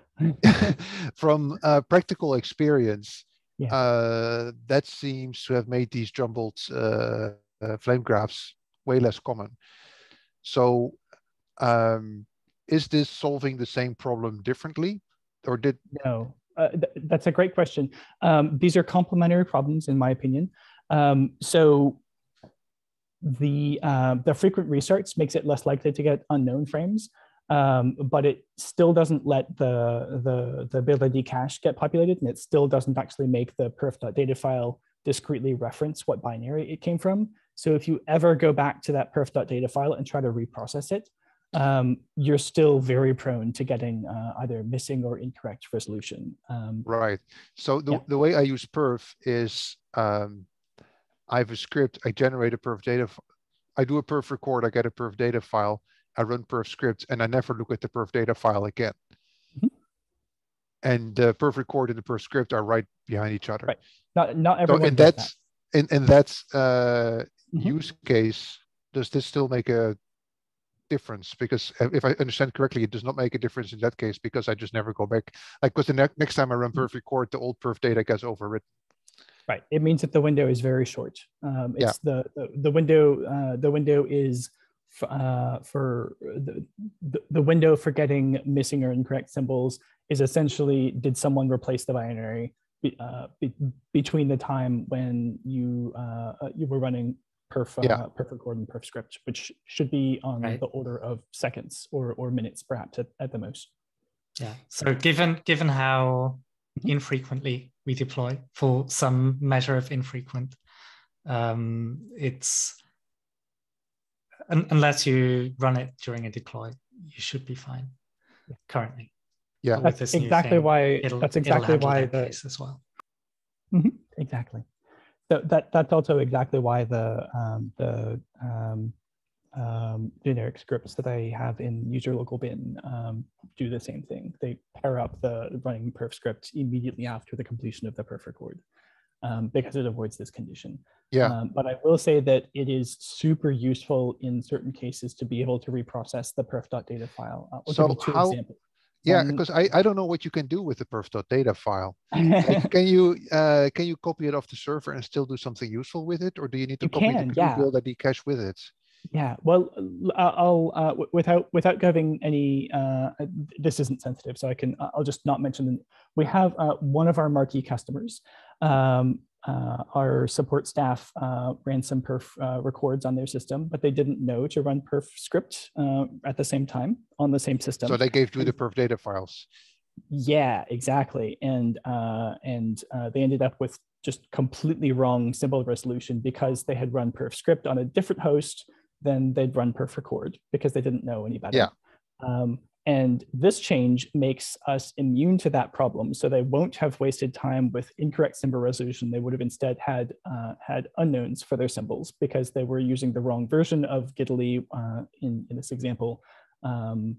From practical experience, that seems to have made these jumbled flame graphs way less common. So is this solving the same problem differently, or did... No, that's a great question. These are complementary problems, in my opinion. So the frequent restarts makes it less likely to get unknown frames, but it still doesn't let the build ID cache get populated, and it still doesn't actually make the perf.data file discretely reference what binary it came from. So if you ever go back to that perf.data file and try to reprocess it, you're still very prone to getting either missing or incorrect resolution. Right. So the way I use perf is I have a script, I generate a perf data, I do a perf record, I get a perf data file, I run perf script, and I never look at the perf data file again. Mm-hmm. And the perf record and the perf script are right behind each other. Right. Not everyone does that. In that use case, does this still make a difference? Because if I understand correctly, it does not make a difference in that case because I just never go back. Like, because the next time I run perf record, the old perf data gets overwritten. Right. It means that the window is very short. It's the window is for the window for getting missing or incorrect symbols is essentially, did someone replace the binary between the time when you were running perf record and perf script, which should be on the order of seconds or minutes, perhaps at the most. Yeah. So given how infrequently we deploy, for some measure of infrequent, it's unless you run it during a deploy, you should be fine currently. Yeah, that's exactly why. That's exactly why the case as well. Exactly. That's also exactly why the generic scripts that I have in user local bin do the same thing. They pair up the running perf script immediately after the completion of the perf record because it avoids this condition. Yeah. But I will say that it is super useful in certain cases to be able to reprocess the perf.data file. I'll give you two examples. Yeah, because I don't know what you can do with the perf.data file. Like, can you copy it off the server and still do something useful with it, or do you need to copy the build ID cache with it? Yeah, well, I'll without giving any. This isn't sensitive, so I'll just not mention them. We have one of our marquee customers. Our support staff ran some perf records on their system, but they didn't know to run perf script at the same time on the same system. So they gave you the perf data files. Yeah, exactly. And they ended up with just completely wrong symbol resolution because they had run perf script on a different host than they'd run perf record because they didn't know any better. Yeah. And this change makes us immune to that problem. So they won't have wasted time with incorrect symbol resolution. They would have instead had unknowns for their symbols because they were using the wrong version of Gitly in this example. And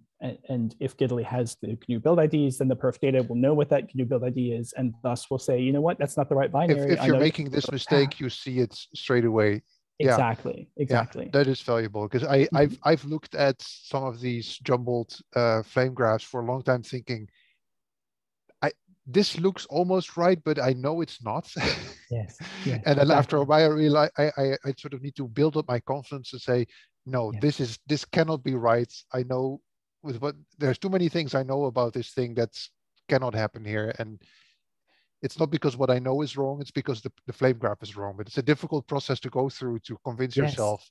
if Gitly has the GNU build IDs, then the perf data will know what that GNU build ID is, and thus will say, you know what, that's not the right binary. If you're making this mistake, you see it straight away. Exactly. Exactly. Yeah, that is valuable because I've looked at some of these jumbled flame graphs for a long time, thinking, this looks almost right, but I know it's not. Yes. Yes. And then exactly. after a while, I realize I sort of need to build up my confidence to say, no, Yes. this cannot be right. I know there's too many things I know about this thing that cannot happen here. And it's not because what I know is wrong, it's because the flame graph is wrong. But it's a difficult process to go through to convince yourself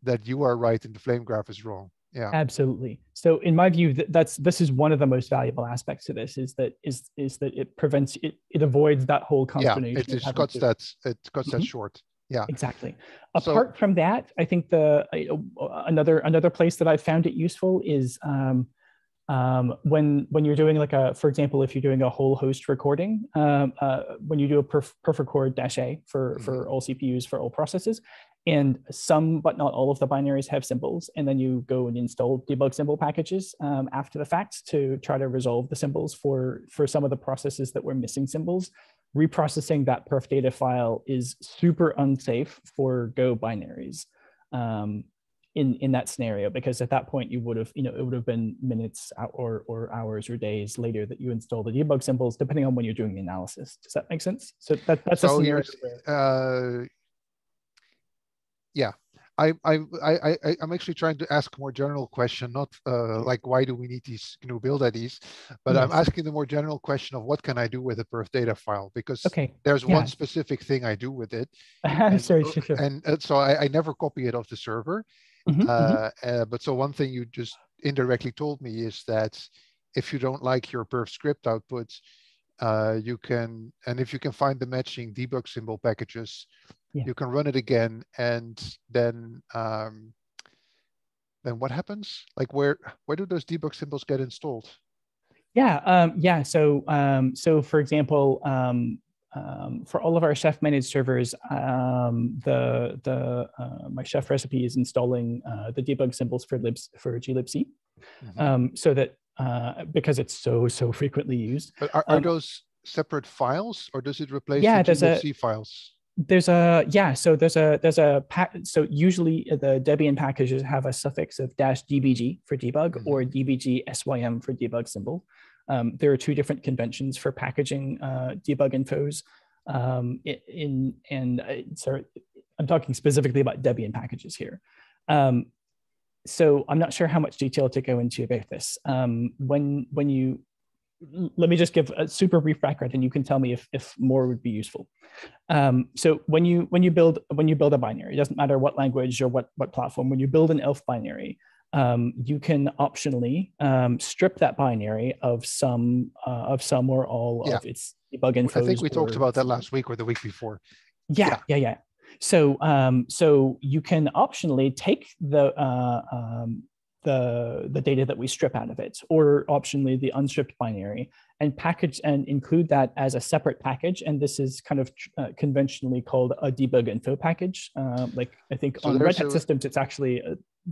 that you are right and the flame graph is wrong. Yeah, absolutely. So in my view, this is one of the most valuable aspects to this, is that it prevents it avoids that whole consternation. Yeah, it cuts that short. Yeah, exactly. Apart from that, I think another place that I've found it useful is when you're doing for example, if you're doing a whole host recording, when you do a perf record -a for all CPUs, for all processes, and some but not all of the binaries have symbols, and then you go and install debug symbol packages after the fact to try to resolve the symbols for some of the processes that were missing symbols. Reprocessing that perf data file is super unsafe for Go binaries. In that scenario, because at that point you would have, it would have been minutes or hours or days later that you install the debug symbols, depending on when you're doing the analysis. Does that make sense? So that's a scenario where... yeah. I'm actually trying to ask a more general question, not like why do we need these GNU build IDs, but I'm asking the more general question of what can I do with a perf data file, because there's one specific thing I do with it, and, sure. and so I never copy it off the server. But so one thing you just indirectly told me is that if you don't like your perf script output, you can, and if you can find the matching debug symbol packages, you can run it again, and then what happens? Like where do those debug symbols get installed? So for example, for all of our Chef managed servers, my Chef recipe is installing the debug symbols for glibc, so that because it's so frequently used. But are those separate files, or does it replace the glibc files? So usually the Debian packages have a suffix of -dbg for debug or dbg sym for debug symbol. There are two different conventions for packaging debug infos. Sorry, I'm talking specifically about Debian packages here. So I'm not sure how much detail to go into about this. Let me just give a super brief background, and you can tell me if more would be useful. So when you build a binary, it doesn't matter what language or what platform. When you build an ELF binary, you can optionally strip that binary of some or all of its debug infos. I think we talked about that last week or the week before. Yeah. So you can optionally take the data that we strip out of it, or optionally the unstripped binary, and package and include that as a separate package. And this is kind of conventionally called a debug info package. Like I think on Red Hat systems, it's actually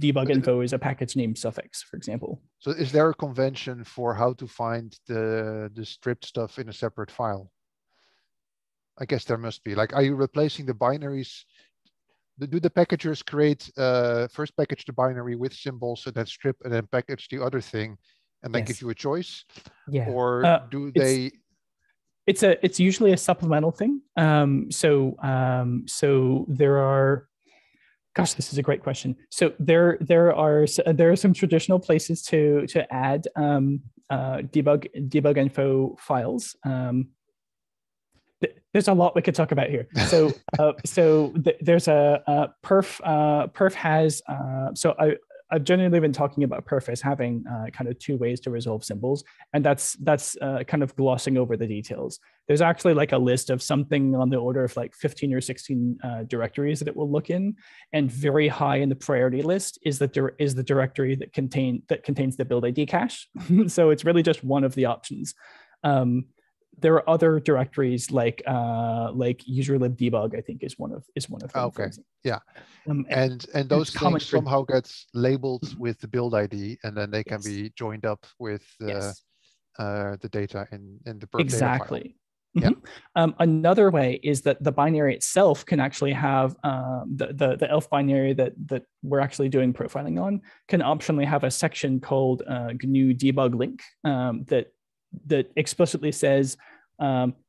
debug info is a package name suffix, for example. So is there a convention for how to find the stripped stuff in a separate file? I guess there must be. Like, are you replacing the binaries? Do the packagers create first package the binary with symbols and then strip and then package the other thing and then give you a choice? Yeah. Or do they? It's usually a supplemental thing. So there are. Gosh, this is a great question. So there are some traditional places to add debug info files. There's a lot we could talk about here. So there's a perf has I've generally been talking about perf as having kind of two ways to resolve symbols, and that's kind of glossing over the details. There's actually like a list of something on the order of like 15 or 16 directories that it will look in, and very high in the priority list is the directory that contains the build ID cache. So it's really just one of the options. There are other directories like userlib debug, I think is one of them. Okay, yeah, and those things somehow gets labeled with the build ID, and then they can be joined up with the data in the perf data file. Yeah. Another way is that the binary itself can actually have the ELF binary that we're actually doing profiling on can optionally have a section called GNU debug link that explicitly says,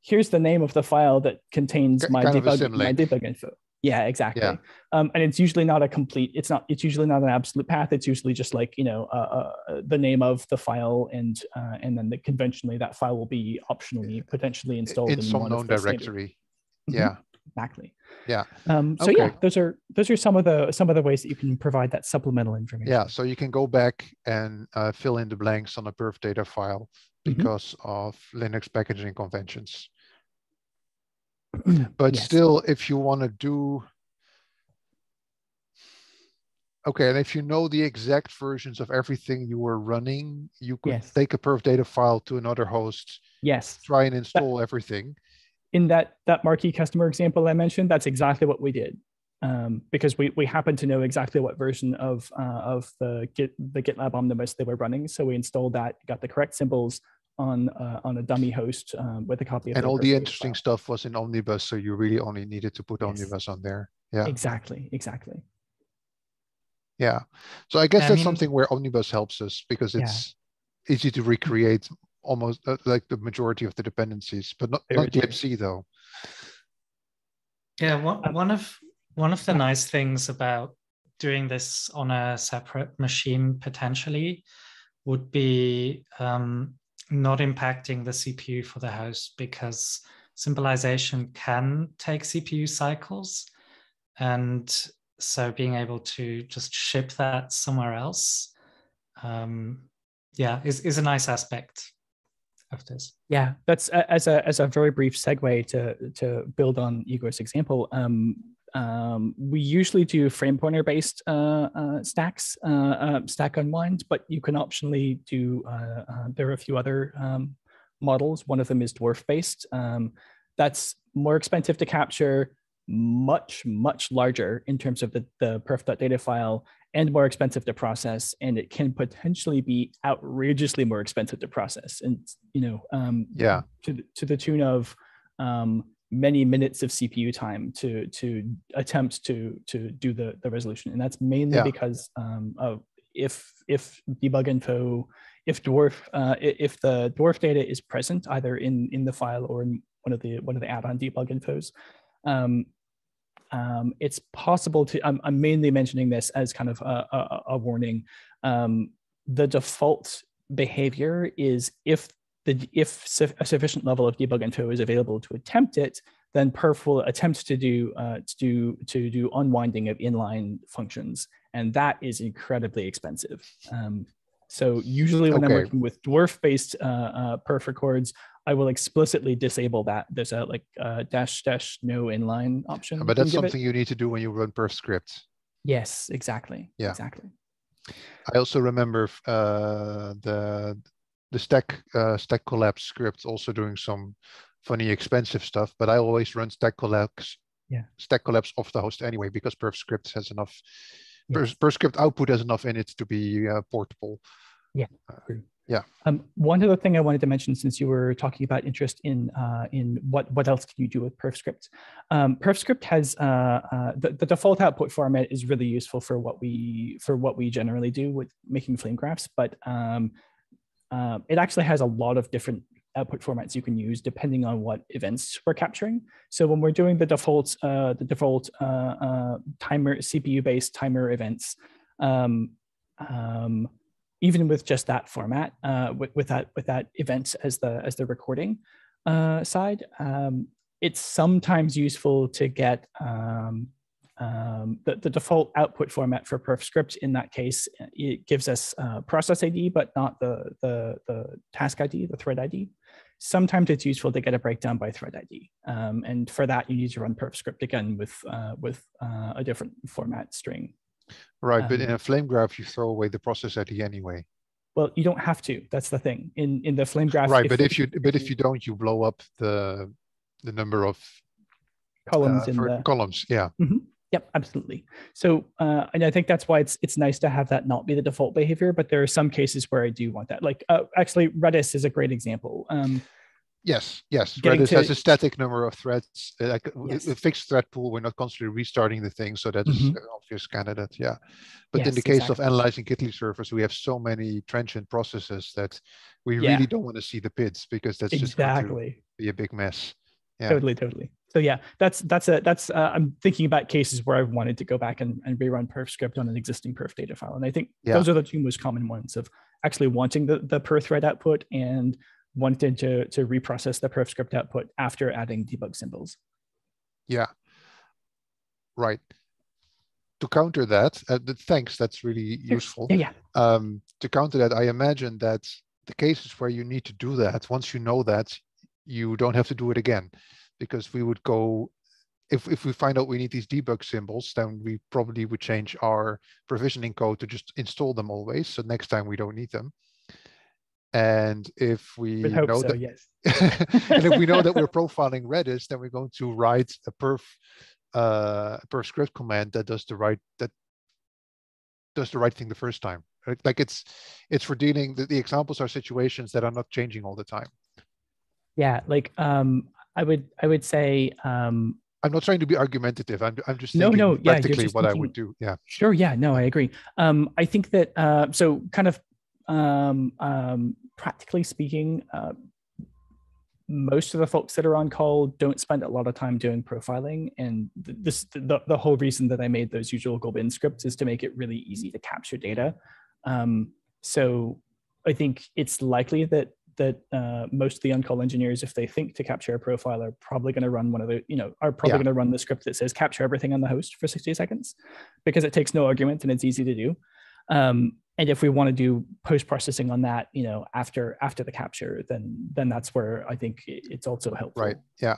here's the name of the file that contains my debug info. Yeah, exactly. Yeah. And it's usually not a complete, it's usually not an absolute path. It's usually just like, the name of the file and then conventionally that file will be optionally potentially installed in some one known of the directory. standard. Yeah. Exactly. Yeah. So yeah, those are some of the ways that you can provide that supplemental information. Yeah. So you can go back and fill in the blanks on a perf data file because of Linux packaging conventions. But yes. still, if you want to do, okay, and if you know the exact versions of everything you were running, you could take a perf data file to another host. Yes. Try and install everything. In that marquee customer example I mentioned, that's exactly what we did, because we happen to know exactly what version of the GitLab Omnibus they were running, so we installed that, got the correct symbols on a dummy host with a copy of. And all the interesting stuff was in Omnibus, so you really only needed to put Omnibus on there. Yeah. Exactly. Yeah. So I guess that's something where Omnibus helps us because it's easy to recreate almost like the majority of the dependencies, but not libc though. Yeah, one of the nice things about doing this on a separate machine potentially would be not impacting the CPU for the host, because symbolization can take CPU cycles, and so being able to just ship that somewhere else, is a nice aspect of this. Yeah, that's as a very brief segue to build on Igor's example. We usually do frame pointer based stacks, stack unwind, but you can optionally do. There are a few other models. One of them is dwarf based. That's more expensive to capture, much larger in terms of the perf.data file, and more expensive to process, and it can potentially be outrageously more expensive to process, and to the tune of many minutes of CPU time to attempt to do the resolution. And that's mainly because of if debug info, if the dwarf data is present either in the file or in one of the add-on debug infos, it's possible to, I'm mainly mentioning this as kind of a warning. The default behavior is if a sufficient level of debug info is available to attempt it, then perf will attempt to do unwinding of inline functions, and that is incredibly expensive. So usually when I'm working with dwarf-based perf records, I will explicitly disable that. There's a --no inline option. But that's something you need to do when you run perf scripts. Yes, exactly. Yeah. Exactly. I also remember the stack collapse script also doing some funny expensive stuff, but I always run stack collapse off the host anyway, because perf script has enough. Per script output has enough in it to be portable. Yeah. Yeah. One other thing I wanted to mention, since you were talking about interest in what else can you do with perfscript. Perfscript has the default output format is really useful for what we generally do with making flame graphs, but it actually has a lot of different output formats you can use depending on what events we're capturing. So when we're doing the default timer, CPU-based timer events, even with just that format, with that event as the recording side, it's sometimes useful to get the default output format for perfscript. In that case, it gives us process ID, but not the task ID, the thread ID. Sometimes it's useful to get a breakdown by thread ID, and for that you need to run perfscript again with a different format string. Right, but in a flame graph, you throw away the process ID anyway. Well, you don't have to. That's the thing. In the flame graph, right? But if you don't, you blow up the number of columns in the columns. Yeah. Mm-hmm. Yep, absolutely. So, and I think that's why it's nice to have that not be the default behavior. But there are some cases where I do want that. Like actually, Redis is a great example. Yes. Getting Redis to- has a static number of threads, like Yes. a fixed thread pool. We're not constantly restarting the thing, so that is an obvious candidate. Yeah, but in Yes, the case of exactly. analyzing GitLab servers, we have so many transient processes that we Yeah. really don't want to see the PIDs, because that's just going to be a big mess. Yeah. Totally. So yeah, that's I'm thinking about cases where I've wanted to go back and rerun perf script on an existing perf data file. And I think those are the two most common ones, of actually wanting the per thread output and wanting to reprocess the perf script output after adding debug symbols. Yeah. Right. To counter that, thanks, that's really useful. Yeah. To counter that, I imagine that the cases where you need to do that, once you know that, you don't have to do it again, because we would go, if we find out we need these debug symbols, then we probably would change our provisioning code to just install them always, so next time we don't need them. And if we know that, yes. and if we know that we're profiling Redis, then we're going to write a perf script command that does the right thing the first time. Like it's for dealing, the examples are situations that are not changing all the time. Yeah, like I would say I'm not trying to be argumentative. I'm just thinking practically what I would do. Yeah. Sure. Yeah. No, I agree. I think that so kind of practically speaking, most of the folks that are on call don't spend a lot of time doing profiling, and the whole reason that I made those usual go bin scripts is to make it really easy to capture data. So I think it's likely that most of the on-call engineers, if they think to capture a profile, are probably going to run one of the, going to run the script that says capture everything on the host for 60 seconds, because it takes no argument and it's easy to do. And if we want to do post-processing on that, after the capture, then that's where I think it's also helpful. Right. Yeah.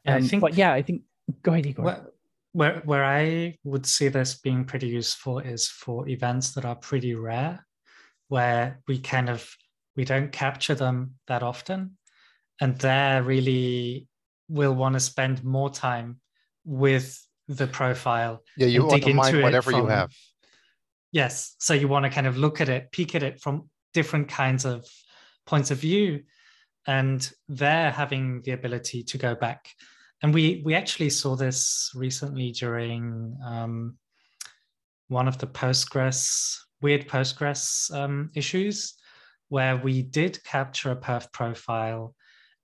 I think. But yeah, I think. Go ahead, Igor. Where I would see this being pretty useful is for events that are pretty rare, where we don't capture them that often, and there really will want to spend more time with the profile. Yeah, you want to mine whatever you have. Yes, so you want to kind of look at it, peek at it from different kinds of points of view, and they're having the ability to go back. And we actually saw this recently during one of the weird Postgres issues, where we did capture a perf profile,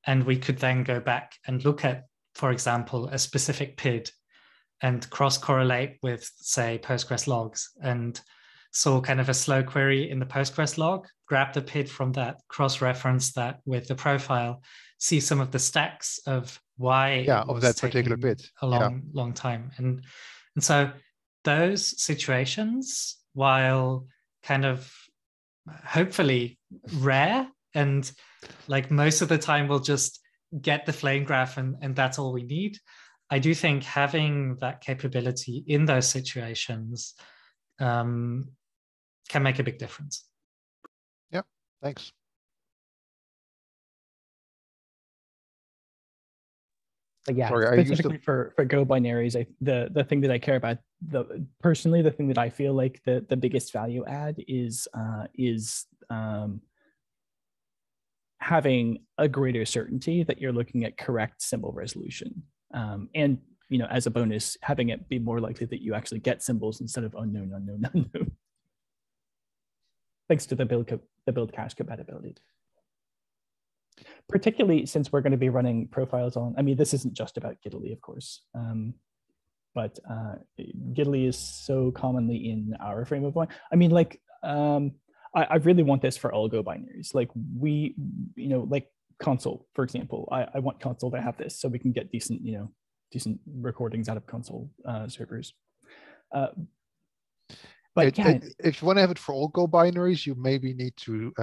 and we could then go back and look at, for example, a specific PID and cross-correlate with, say, Postgres logs, and saw kind of a slow query in the Postgres log, grab the PID from that, cross-reference that with the profile, see some of the stacks of why of that particular PID a long time. And so those situations, while kind of hopefully rare, and like most of the time we'll just get the flame graph and that's all we need, I do think having that capability in those situations can make a big difference. Yeah, thanks. But yeah, sorry, specifically for Go binaries, the thing that I care about, personally, the thing that I feel like the biggest value add is having a greater certainty that you're looking at correct symbol resolution, and as a bonus, having it be more likely that you actually get symbols instead of unknown. Thanks to the build cache compatibility. Particularly since we're going to be running profiles on, I mean, this isn't just about GitLab, of course, but GitLab is so commonly in our frame of mind. I mean, like, I really want this for all Go binaries. Like like console, for example, I want console to have this so we can get decent recordings out of console servers. But if you want to have it for all Go binaries, you maybe need to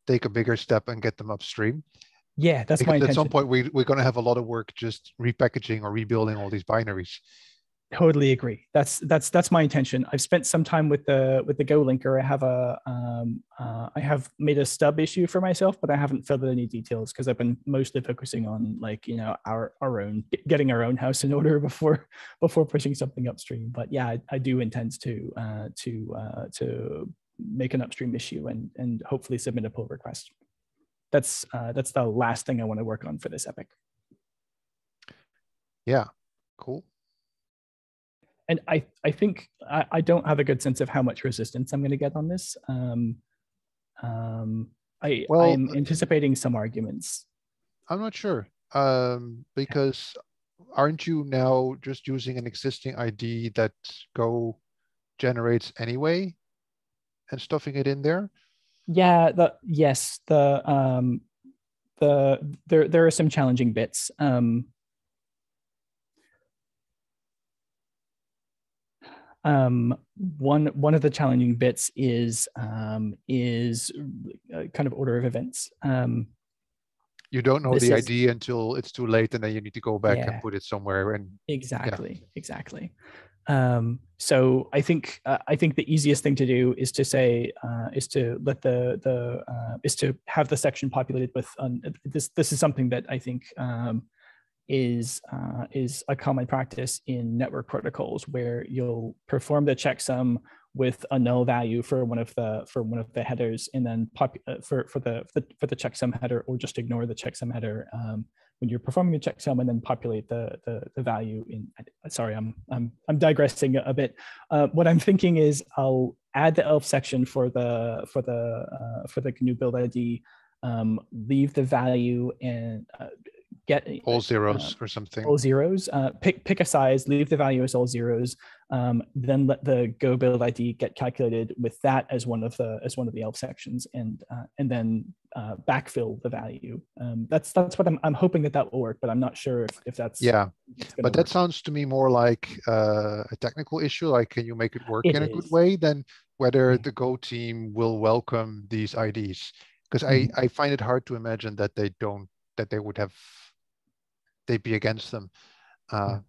take a bigger step and get them upstream. Yeah, that's my intention. At some point, we're going to have a lot of work just repackaging or rebuilding all these binaries. Totally agree. That's my intention. I've spent some time with the Go linker. I have made a stub issue for myself, but I haven't filled in any details because I've been mostly focusing on our own, getting our own house in order before pushing something upstream. But yeah, I do intend to make an upstream issue and hopefully submit a pull request. that's the last thing I want to work on for this epic. Yeah, cool. And I think I don't have a good sense of how much resistance I'm going to get on this. I'm anticipating some arguments. I'm not sure, because aren't you now just using an existing ID that Go generates anyway and stuffing it in there? Yeah, there are some challenging bits. One of the challenging bits is kind of order of events. You don't know the ID until it's too late, and then you need to go back and put it somewhere. And exactly. So I think the easiest thing to do is to say is to let is to have the section populated with this. This is something that I think is a common practice in network protocols, where you'll perform the checksum with a null value for one of the headers, and then for the checksum header, or just ignore the checksum header when you're performing the checksum, and then populate the value in. Sorry, I'm digressing a bit. What I'm thinking is I'll add the elf section for the GNU build ID, leave the value and get all zeros or something. All zeros. Pick a size, leave the value as all zeros, then let the Go build ID get calculated with that as one of the elf sections, and then backfill the value. That's what I'm hoping that will work, but I'm not sure if that's But that sounds to me more like a technical issue. Like, can you make it work in a good way? Than whether the Go team will welcome these IDs. Because I find it hard to imagine that they'd be against them. It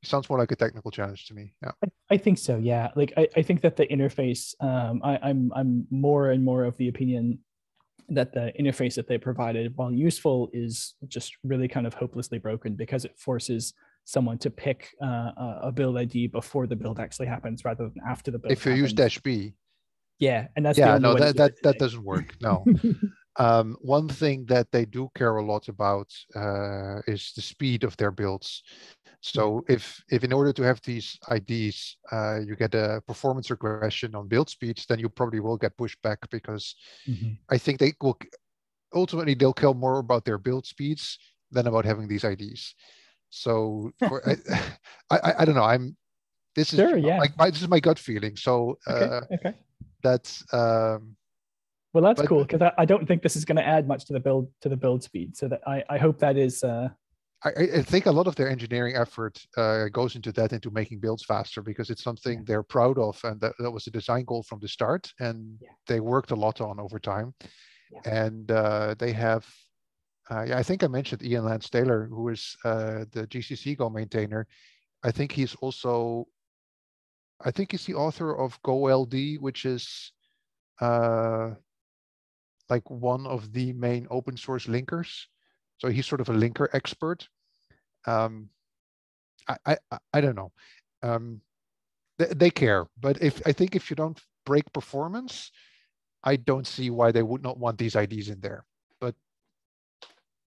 sounds more like a technical challenge to me. Yeah, I think so. Yeah, like I think that the interface. I'm more and more of the opinion that the interface that they provided, while useful, is just really kind of hopelessly broken, because it forces someone to pick a build ID before the build actually happens, rather than after the build. If you use -b. Yeah, and that's that doesn't work. No. One thing that they do care a lot about is the speed of their builds. So if in order to have these IDs, you get a performance regression on build speeds, then you probably will get pushback, because I think ultimately they'll care more about their build speeds than about having these IDs. So I don't know. This is my gut feeling. So okay. That's well, that's cool, because I don't think this is going to add much to the build speed. So that I hope that is. I think a lot of their engineering effort goes into making builds faster, because it's something they're proud of, and that was a design goal from the start, and they worked a lot on over time. And they have, I think I mentioned Ian Lance Taylor, who is the GCC Go maintainer. I think he's the author of GoLD, which is like one of the main open source linkers. So he's sort of a linker expert. I don't know. They care, but I think if you don't break performance, I don't see why they would not want these IDs in there. But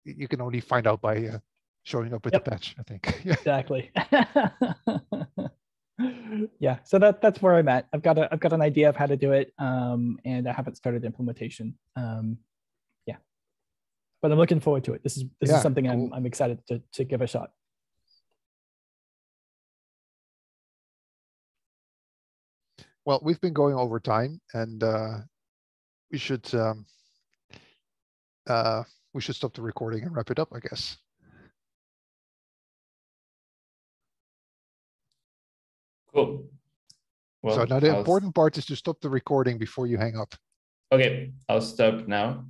you can only find out by showing up with the patch, I think. Exactly. Yeah, so that's where I'm at. I've got an idea of how to do it, and I haven't started implementation. But I'm looking forward to it. This is something cool. I'm excited to give a shot. Well, we've been going over time, and we should stop the recording and wrap it up, I guess. Cool. Well, so now the important part is to stop the recording before you hang up. Okay, I'll stop now.